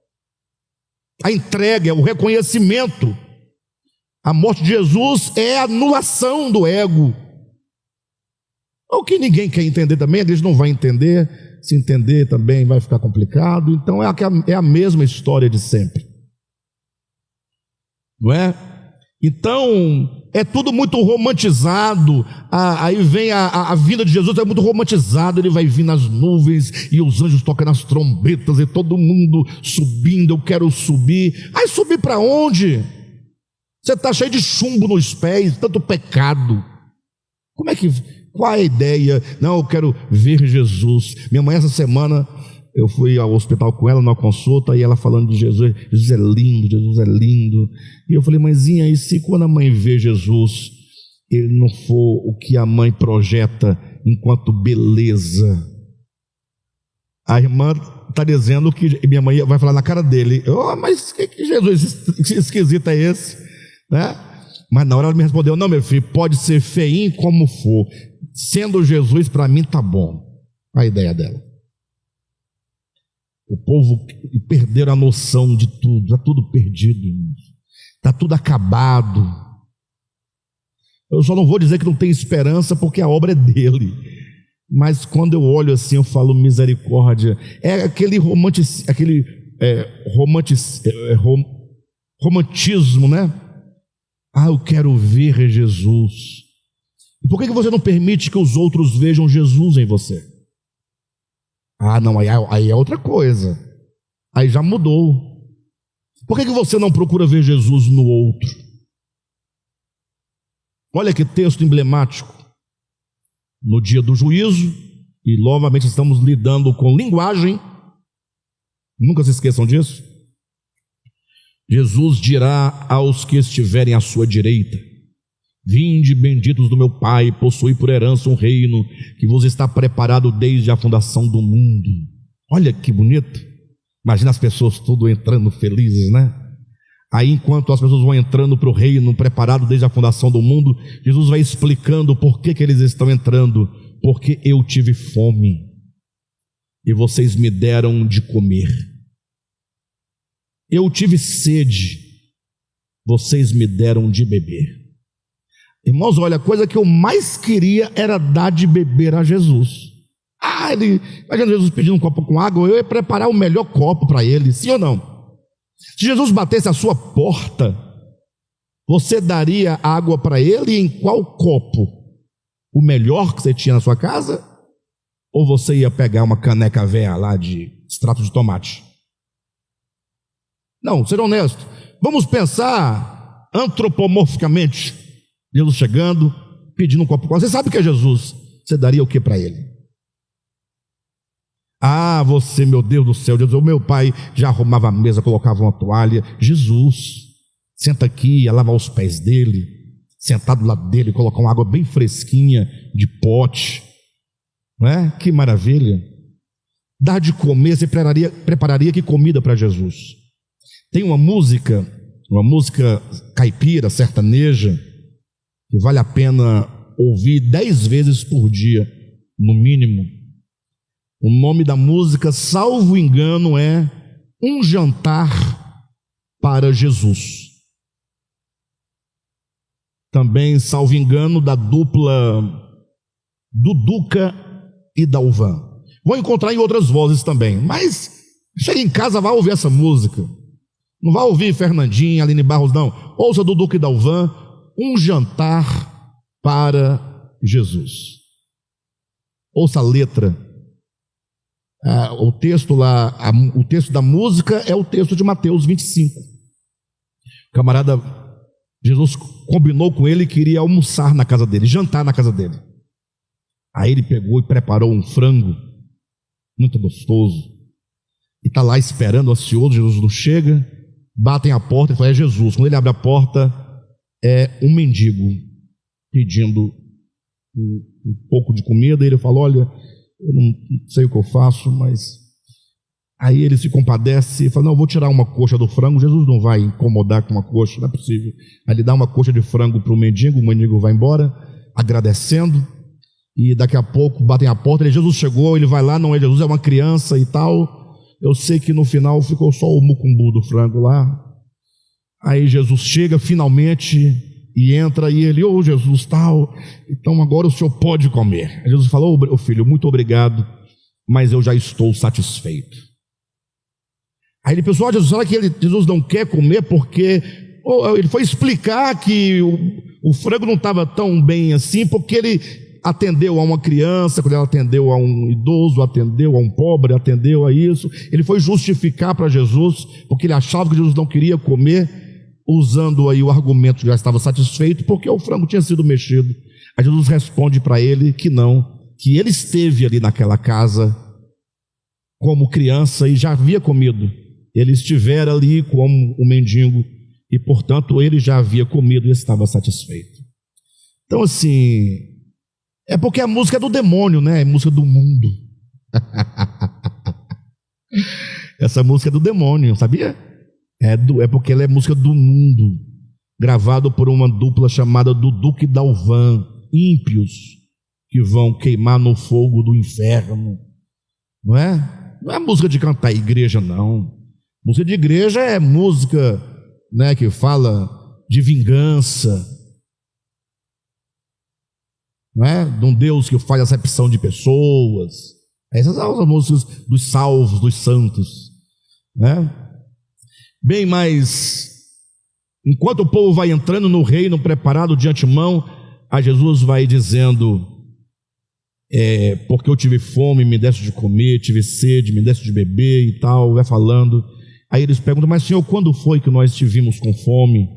A entrega, o reconhecimento. A morte de Jesus é a anulação do ego. O que ninguém quer entender também, a gente não vai entender. Se entender também vai ficar complicado. Então é a mesma história de sempre, não é? Então é tudo muito romantizado. Aí vem a vinda de Jesus, é muito romantizado. Ele vai vir nas nuvens e os anjos tocam nas trombetas e todo mundo subindo. Eu quero subir. Aí subir para onde? Você está cheio de chumbo nos pés, tanto pecado. Qual é a ideia? Não, eu quero ver Jesus. Minha mãe, essa semana, eu fui ao hospital com ela numa consulta, e ela falando de Jesus. Jesus é lindo, Jesus é lindo. E eu falei: mãezinha, e se quando a mãe vê Jesus, ele não for o que a mãe projeta enquanto beleza? A irmã está dizendo que minha mãe vai falar na cara dele: mas que Jesus esquisito é esse? Né? Mas na hora ela me respondeu: não, meu filho, pode ser feinho como for, sendo Jesus, para mim tá bom. A ideia dela. O povo perderam a noção de tudo, está tudo perdido, está tudo acabado. Eu só não vou dizer que não tem esperança, porque a obra é dele, mas quando eu olho assim, eu falo: misericórdia. É aquele romantismo, né? Eu quero ver Jesus. E por que você não permite que os outros vejam Jesus em você? Não, aí é outra coisa. Aí já mudou. Por que você não procura ver Jesus no outro? Olha que texto emblemático. No dia do juízo, e novamente estamos lidando com linguagem, nunca se esqueçam disso. Jesus dirá aos que estiverem à sua direita: vinde, benditos do meu Pai, possui por herança um reino que vos está preparado desde a fundação do mundo. Olha que bonito. Imagina as pessoas tudo entrando felizes, né? Aí, enquanto as pessoas vão entrando para o reino preparado desde a fundação do mundo, Jesus vai explicando por que eles estão entrando. Porque eu tive fome e vocês me deram de comer. Eu tive sede, vocês me deram de beber. Irmãos, olha, a coisa que eu mais queria era dar de beber a Jesus. Imagina Jesus pedindo um copo com água, eu ia preparar o melhor copo para ele, sim ou não? Se Jesus batesse a sua porta, você daria água para ele em qual copo? O melhor que você tinha na sua casa? Ou você ia pegar uma caneca velha lá de extrato de tomate? Não, seja honesto. Vamos pensar antropomorficamente. Jesus chegando, pedindo um copo com água. Você sabe o que é Jesus? Você daria o que para ele? Você, meu Deus do céu, Jesus, o meu pai já arrumava a mesa, colocava uma toalha. Jesus, senta aqui, ia lavar os pés dele, sentado do lado dele, colocar uma água bem fresquinha, de pote, não é? Que maravilha. Dar de comer, você prepararia que comida para Jesus? Tem uma música caipira, sertaneja, que vale a pena ouvir 10 vezes por dia, no mínimo. O nome da música, salvo engano, é um jantar para Jesus. Também, salvo engano, da dupla Duduca e Dalvan. Vão encontrar em outras vozes também, mas chega em casa, vai ouvir essa música. Não vai ouvir Fernandinha, Aline Barros, não. Ouça Duduca e Dalvan, um jantar para Jesus. Ouça a letra. O texto lá, o texto da música é o texto de Mateus 25. O camarada, Jesus combinou com ele que iria almoçar na casa dele, jantar na casa dele. Aí ele pegou e preparou um frango muito gostoso. E está lá esperando, ansioso. Jesus não chega. Batem a porta e fala: é Jesus. Quando ele abre a porta, é um mendigo pedindo um pouco de comida. E ele fala: olha, eu não sei o que eu faço, mas... Aí ele se compadece e fala: não, eu vou tirar uma coxa do frango. Jesus não vai incomodar com uma coxa, não é possível. Aí ele dá uma coxa de frango para o mendigo vai embora, agradecendo. E daqui a pouco batem a porta, Jesus chegou, ele vai lá, não é Jesus, é uma criança e tal. Eu sei que no final ficou só o mucumbu do frango lá. Aí Jesus chega finalmente e entra, e ele: ô Jesus, tal, então agora o senhor pode comer. Aí Jesus falou: ô filho, muito obrigado, mas eu já estou satisfeito. Aí ele pensou: Jesus, será que Jesus não quer comer porque... ele foi explicar que o frango não estava tão bem assim, porque ele atendeu a uma criança, quando ele atendeu a um idoso, atendeu a um pobre, atendeu a isso. Ele foi justificar para Jesus, porque ele achava que Jesus não queria comer, usando aí o argumento que já estava satisfeito, porque o frango tinha sido mexido. Aí Jesus responde para ele que não, que ele esteve ali naquela casa como criança e já havia comido. Ele estivera ali como o mendigo e, portanto, ele já havia comido e estava satisfeito. Então, assim, é porque a música é do demônio, né? É música do mundo. Essa música é do demônio, sabia? É porque ela é música do mundo, gravado por uma dupla chamada Duduca e Dalvan, ímpios que vão queimar no fogo do inferno, não é? Não é música de cantar igreja, não. Música de igreja é música, né, que fala de vingança, não é? De um Deus que faz acepção de pessoas. Essas são as músicas dos salvos, dos santos, né? Bem, mas enquanto o povo vai entrando no reino preparado de antemão, a Jesus vai dizendo: porque eu tive fome, me deste de comer, tive sede, me deste de beber e tal, vai falando. Aí eles perguntam: mas Senhor, quando foi que nós te vimos com fome,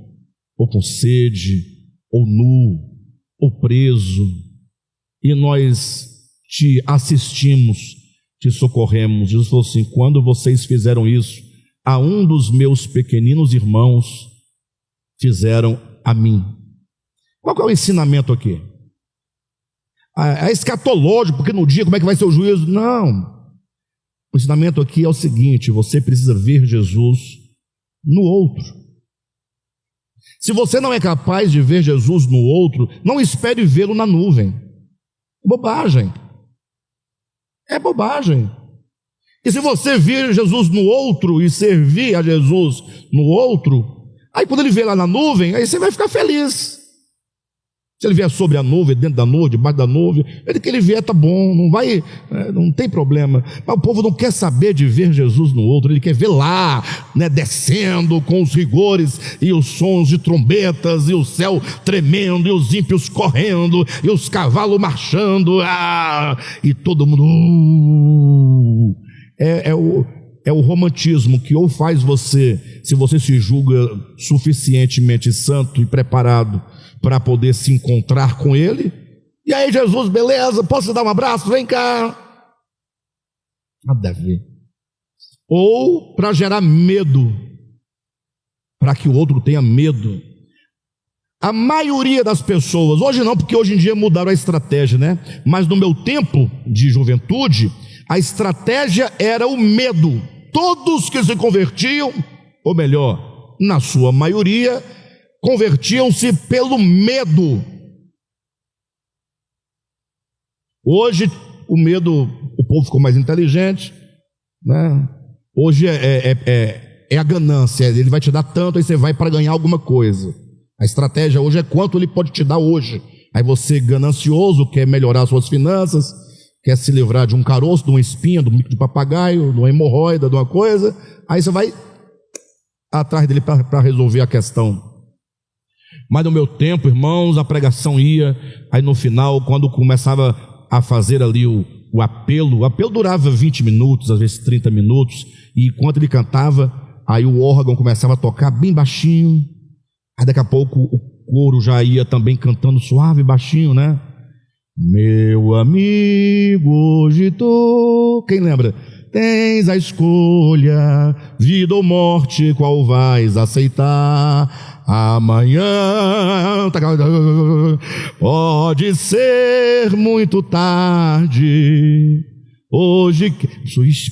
ou com sede, ou nu, ou preso, e nós te assistimos, te socorremos? Jesus falou assim: quando vocês fizeram isso a um dos meus pequeninos irmãos, fizeram a mim. Qual que é o ensinamento aqui? É escatológico, porque no dia como é que vai ser o juízo? Não. O ensinamento aqui é o seguinte: você precisa ver Jesus no outro. Se você não é capaz de ver Jesus no outro, não espere vê-lo na nuvem. É bobagem. É bobagem. E se você vir Jesus no outro e servir a Jesus no outro, aí quando ele vê lá na nuvem, aí você vai ficar feliz. Se ele vier sobre a nuvem, dentro da nuvem, debaixo da nuvem, ele que ele vier tá bom, não tem problema. Mas o povo não quer saber de ver Jesus no outro, ele quer ver lá, né, descendo com os rigores e os sons de trombetas e o céu tremendo e os ímpios correndo e os cavalos marchando, e todo mundo é o romantismo que ou faz você, se você se julga suficientemente santo e preparado para poder se encontrar com ele, e aí Jesus, beleza, posso te dar um abraço? Vem cá. Nada a ver. Ou para gerar medo, para que o outro tenha medo. A maioria das pessoas, hoje não, porque hoje em dia mudaram a estratégia, né? Mas no meu tempo de juventude, a estratégia era o medo. Todos que se convertiam, ou melhor, na sua maioria, convertiam-se pelo medo. Hoje o medo, o povo ficou mais inteligente, né? Hoje é a ganância, ele vai te dar tanto, aí você vai para ganhar alguma coisa. A estratégia hoje é quanto ele pode te dar hoje. Aí você, ganancioso, quer melhorar suas finanças, quer se livrar de um caroço, de uma espinha, de um bico de papagaio, de uma hemorroida, de uma coisa, aí você vai atrás dele para resolver a questão. Mas no meu tempo, irmãos, a pregação ia, aí no final, quando começava a fazer ali o apelo durava 20 minutos, às vezes 30 minutos, e enquanto ele cantava, aí o órgão começava a tocar bem baixinho, aí daqui a pouco o coro já ia também cantando suave e baixinho, né? Meu amigo, hoje tu... Quem lembra? Tens a escolha, vida ou morte, qual vais aceitar? Amanhã pode ser muito tarde. Hoje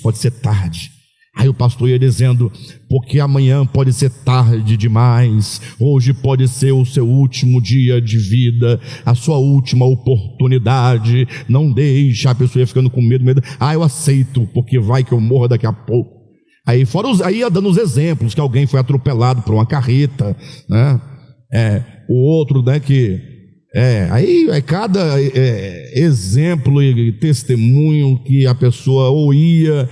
pode ser tarde. Aí o pastor ia dizendo, porque amanhã pode ser tarde demais, hoje pode ser o seu último dia de vida, a sua última oportunidade, não deixe. A pessoa ia ficando com medo, eu aceito, porque vai que eu morro daqui a pouco. Aí aí ia dando os exemplos, que alguém foi atropelado por uma carreta, né? O outro, né, aí é cada exemplo e testemunho que a pessoa ou ia,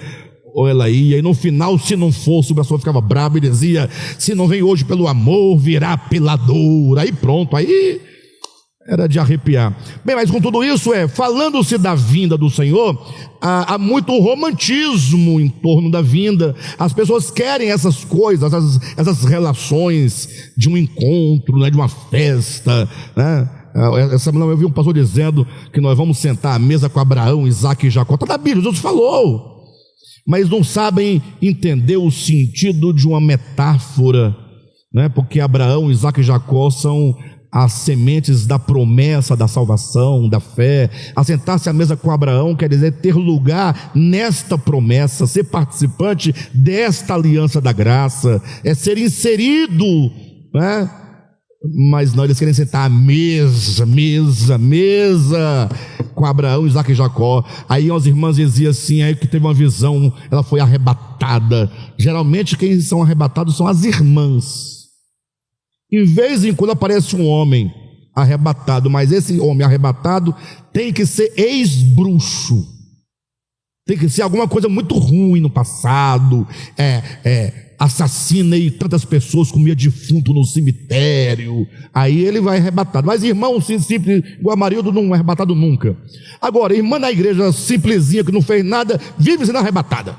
ou ela ia, e no final, se não fosse, a pessoa ficava brava e dizia, se não vem hoje pelo amor, virá pela dor. Aí pronto, aí era de arrepiar. Bem, mas com tudo isso, falando-se da vinda do Senhor, há muito romantismo em torno da vinda. As pessoas querem essas coisas, essas relações de um encontro, né, de uma festa, né? Essa manhã eu vi um pastor dizendo que nós vamos sentar à mesa com Abraão, Isaac e Jacó. Está na Bíblia, Deus falou, mas não sabem entender o sentido de uma metáfora, né? Porque Abraão, Isaac e Jacó são as sementes da promessa da salvação, da fé. Assentar-se à mesa com Abraão quer dizer ter lugar nesta promessa, ser participante desta aliança da graça, é ser inserido, né? Mas não, eles querem sentar à mesa com Abraão, Isaac e Jacó. Aí as irmãs diziam assim, aí que teve uma visão, ela foi arrebatada. Geralmente quem são arrebatados são as irmãs. Em vez em quando aparece um homem arrebatado, mas esse homem arrebatado tem que ser ex-bruxo, tem que ser alguma coisa muito ruim no passado, assassinei tantas pessoas, comia defunto no cemitério, aí ele vai arrebatado. Mas irmão simples, igual a Marildo, não é arrebatado nunca. Agora, irmã da igreja simplesinha, que não fez nada, vive sendo arrebatada,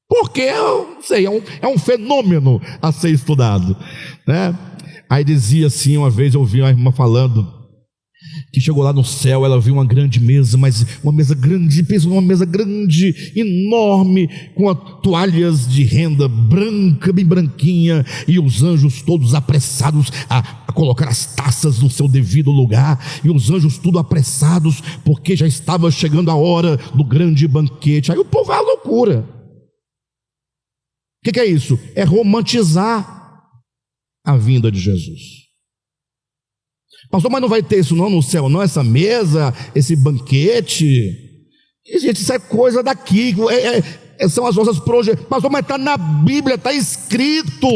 porque eu não sei, é um fenômeno a ser estudado, né? Aí dizia assim, uma vez eu ouvi uma irmã falando que chegou lá no céu, ela viu uma grande mesa, mas uma mesa grande, pensa numa mesa grande, enorme, com toalhas de renda branca, bem branquinha, e os anjos todos apressados a colocar as taças no seu devido lugar, e os anjos tudo apressados, porque já estava chegando a hora do grande banquete. Aí o povo vai à loucura. O que é isso? É romantizar a vinda de Jesus. Pastor, mas não vai ter isso não no céu, não, essa mesa, esse banquete. E, gente, isso é coisa daqui, são as nossas projeções. Pastor, mas está na Bíblia, está escrito.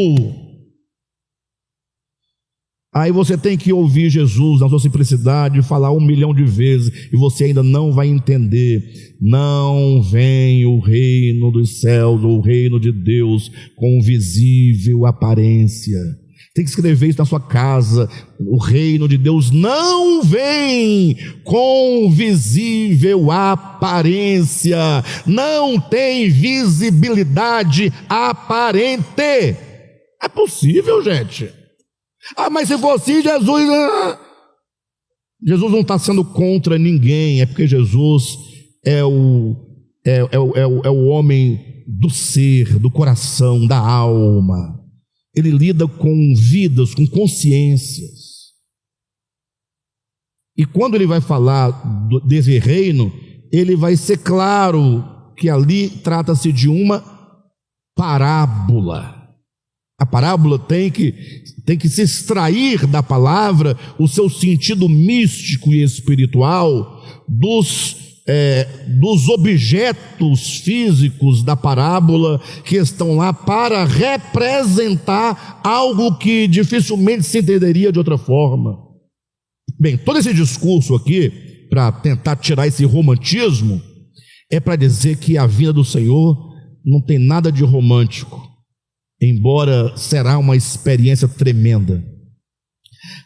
Aí você tem que ouvir Jesus na sua simplicidade, falar 1 milhão de vezes, e você ainda não vai entender. Não vem o reino dos céus, o reino de Deus, com visível aparência. Tem que escrever isso na sua casa. O reino de Deus não vem com visível aparência, não tem visibilidade aparente. É possível, gente? Mas se for assim, Jesus não está sendo contra ninguém, é porque Jesus é o homem do ser, do coração, da alma. Ele lida com vidas, com consciências. E quando ele vai falar desse reino, ele vai ser claro que ali trata-se de uma parábola. A parábola tem que se extrair da palavra o seu sentido místico e espiritual dos dos objetos físicos da parábola que estão lá para representar algo que dificilmente se entenderia de outra forma. Bem, todo esse discurso aqui, para tentar tirar esse romantismo, é para dizer que a vinda do Senhor não tem nada de romântico, embora será uma experiência tremenda.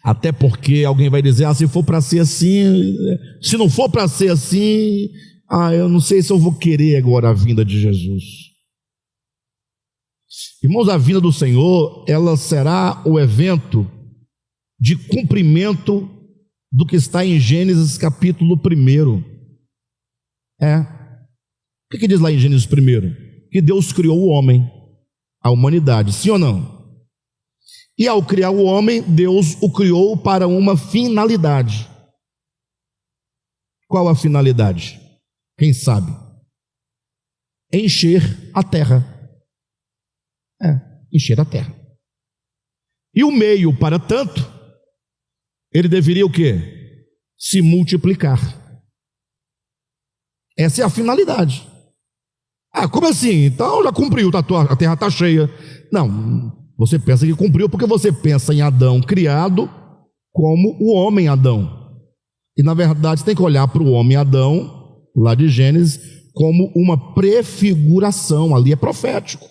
Até porque alguém vai dizer, se for para ser assim, se não for para ser assim, eu não sei se eu vou querer agora a vinda de Jesus. Irmãos, a vinda do Senhor, ela será o evento de cumprimento do que está em Gênesis capítulo 1. O que diz lá em Gênesis 1? Que Deus criou o homem, a humanidade, sim ou não? E ao criar o homem, Deus o criou para uma finalidade. Qual a finalidade? Quem sabe? Encher a terra. Encher a terra. E o meio para tanto, ele deveria o quê? Se multiplicar. Essa é a finalidade. Como assim? Então já cumpriu, a terra está cheia. Não, você pensa que cumpriu porque você pensa em Adão criado como o homem Adão. E na verdade você tem que olhar para o homem Adão, lá de Gênesis, como uma prefiguração, ali é profético.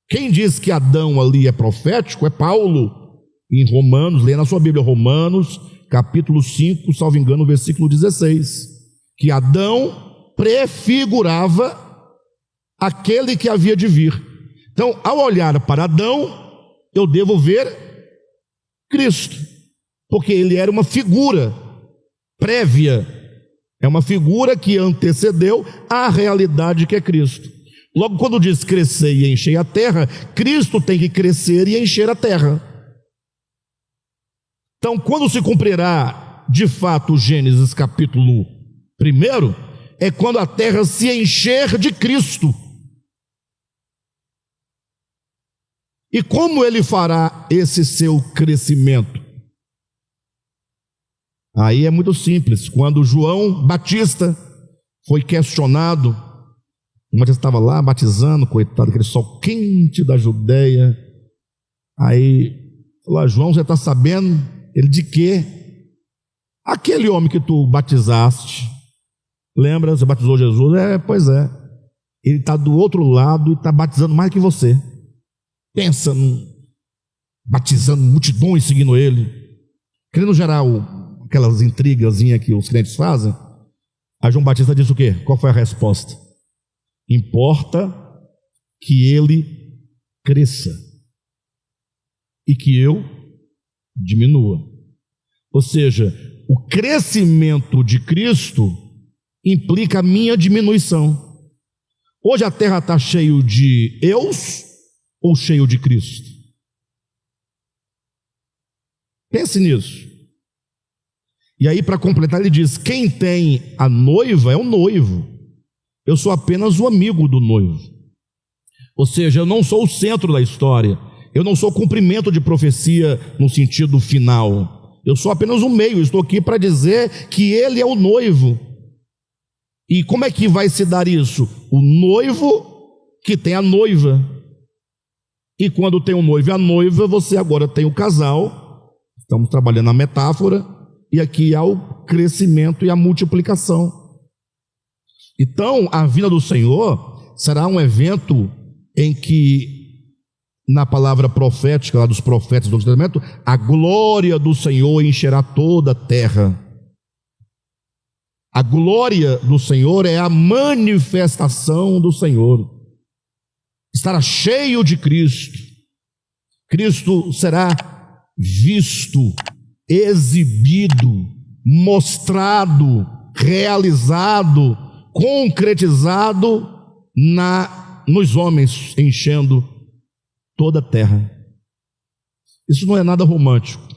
Quem diz que Adão ali é profético é Paulo, em Romanos, leia na sua Bíblia, Romanos, capítulo 5, salvo engano, versículo 16, que Adão prefigurava aquele que havia de vir. Então, ao olhar para Adão, eu devo ver Cristo, porque ele era uma figura prévia, é uma figura que antecedeu a realidade que é Cristo. Logo, quando diz crescer e encher a terra, Cristo tem que crescer e encher a terra. Então, quando se cumprirá de fato Gênesis capítulo 1, é quando a terra se encher de Cristo. E como ele fará esse seu crescimento? Aí é muito simples. Quando João Batista foi questionado, o Batista estava lá batizando, coitado, aquele sol quente da Judéia. Aí falou: João, você está sabendo? Ele de quê? Aquele homem que tu batizaste, lembra? Você batizou Jesus? Pois é. Ele está do outro lado e está batizando mais que você. Pensa, batizando multidões seguindo ele, querendo gerar aquelas intrigazinhas que os crentes fazem. Aí João Batista disse o quê? Qual foi a resposta? Importa que ele cresça e que eu diminua. Ou seja, o crescimento de Cristo implica a minha diminuição. Hoje a terra está cheia de eus ou cheio de Cristo? Pense nisso. E aí, para completar, ele diz: quem tem a noiva é o noivo, eu sou apenas o amigo do noivo. Ou seja, eu não sou o centro da história, eu não sou cumprimento de profecia no sentido final, eu sou apenas um meio, estou aqui para dizer que ele é o noivo. E como é que vai se dar isso? O noivo que tem a noiva. E quando tem o noivo e a noiva, você agora tem o casal. Estamos trabalhando a metáfora, e aqui há o crescimento e a multiplicação. Então, a vinda do Senhor será um evento em que, na palavra profética, lá dos profetas do Antigo Testamento, a glória do Senhor encherá toda a terra. A glória do Senhor é a manifestação do Senhor. Estará cheio de Cristo. Cristo será visto, exibido, mostrado, realizado, concretizado nos homens, enchendo toda a terra. Isso não é nada romântico,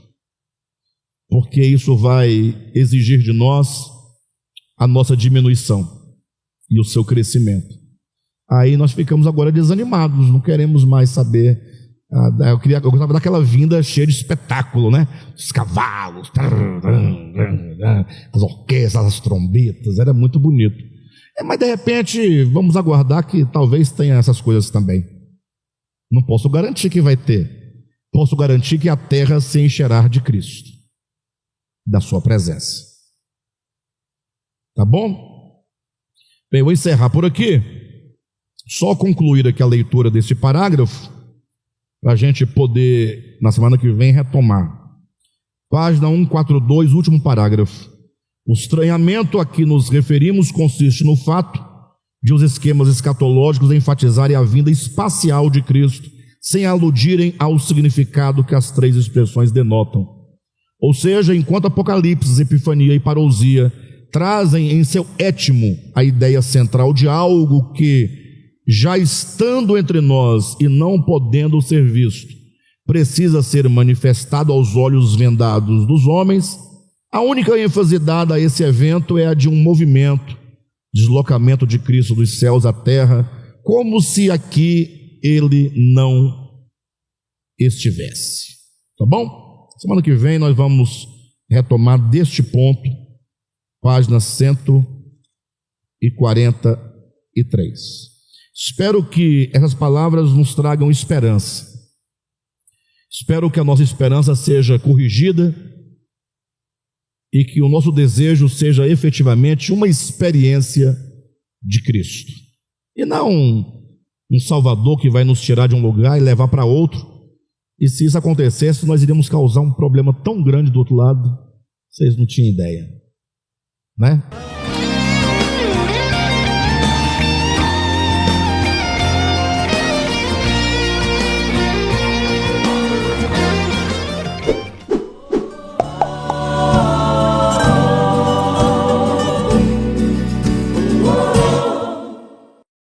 porque isso vai exigir de nós a nossa diminuição e o seu crescimento. Aí nós ficamos agora desanimados, não queremos mais saber Eu gostava daquela vinda cheia de espetáculo, né? Os cavalos, as orquestras, as trombetas, era muito bonito. Mas de repente, vamos aguardar que talvez tenha essas coisas também. Não posso garantir que vai ter. Posso garantir que a terra se encherá de Cristo, da sua presença. Tá bom? Bem, eu vou encerrar por aqui. Só concluir aqui a leitura desse parágrafo, para a gente poder, na semana que vem, retomar. Página 142, último parágrafo. O estranhamento a que nos referimos consiste no fato de os esquemas escatológicos enfatizarem a vinda espacial de Cristo, sem aludirem ao significado que as três expressões denotam. Ou seja, enquanto Apocalipse, Epifania e Parousia trazem em seu étimo a ideia central de algo que, já estando entre nós e não podendo ser visto, precisa ser manifestado aos olhos vendados dos homens, a única ênfase dada a esse evento é a de um movimento, deslocamento de Cristo dos céus à terra, como se aqui ele não estivesse. Tá bom? Semana que vem nós vamos retomar deste ponto, página 143. Espero que essas palavras nos tragam esperança. Espero que a nossa esperança seja corrigida e que o nosso desejo seja efetivamente uma experiência de Cristo. E não um Salvador que vai nos tirar de um lugar e levar para outro. E se isso acontecesse, nós iríamos causar um problema tão grande do outro lado, vocês não tinham ideia, né?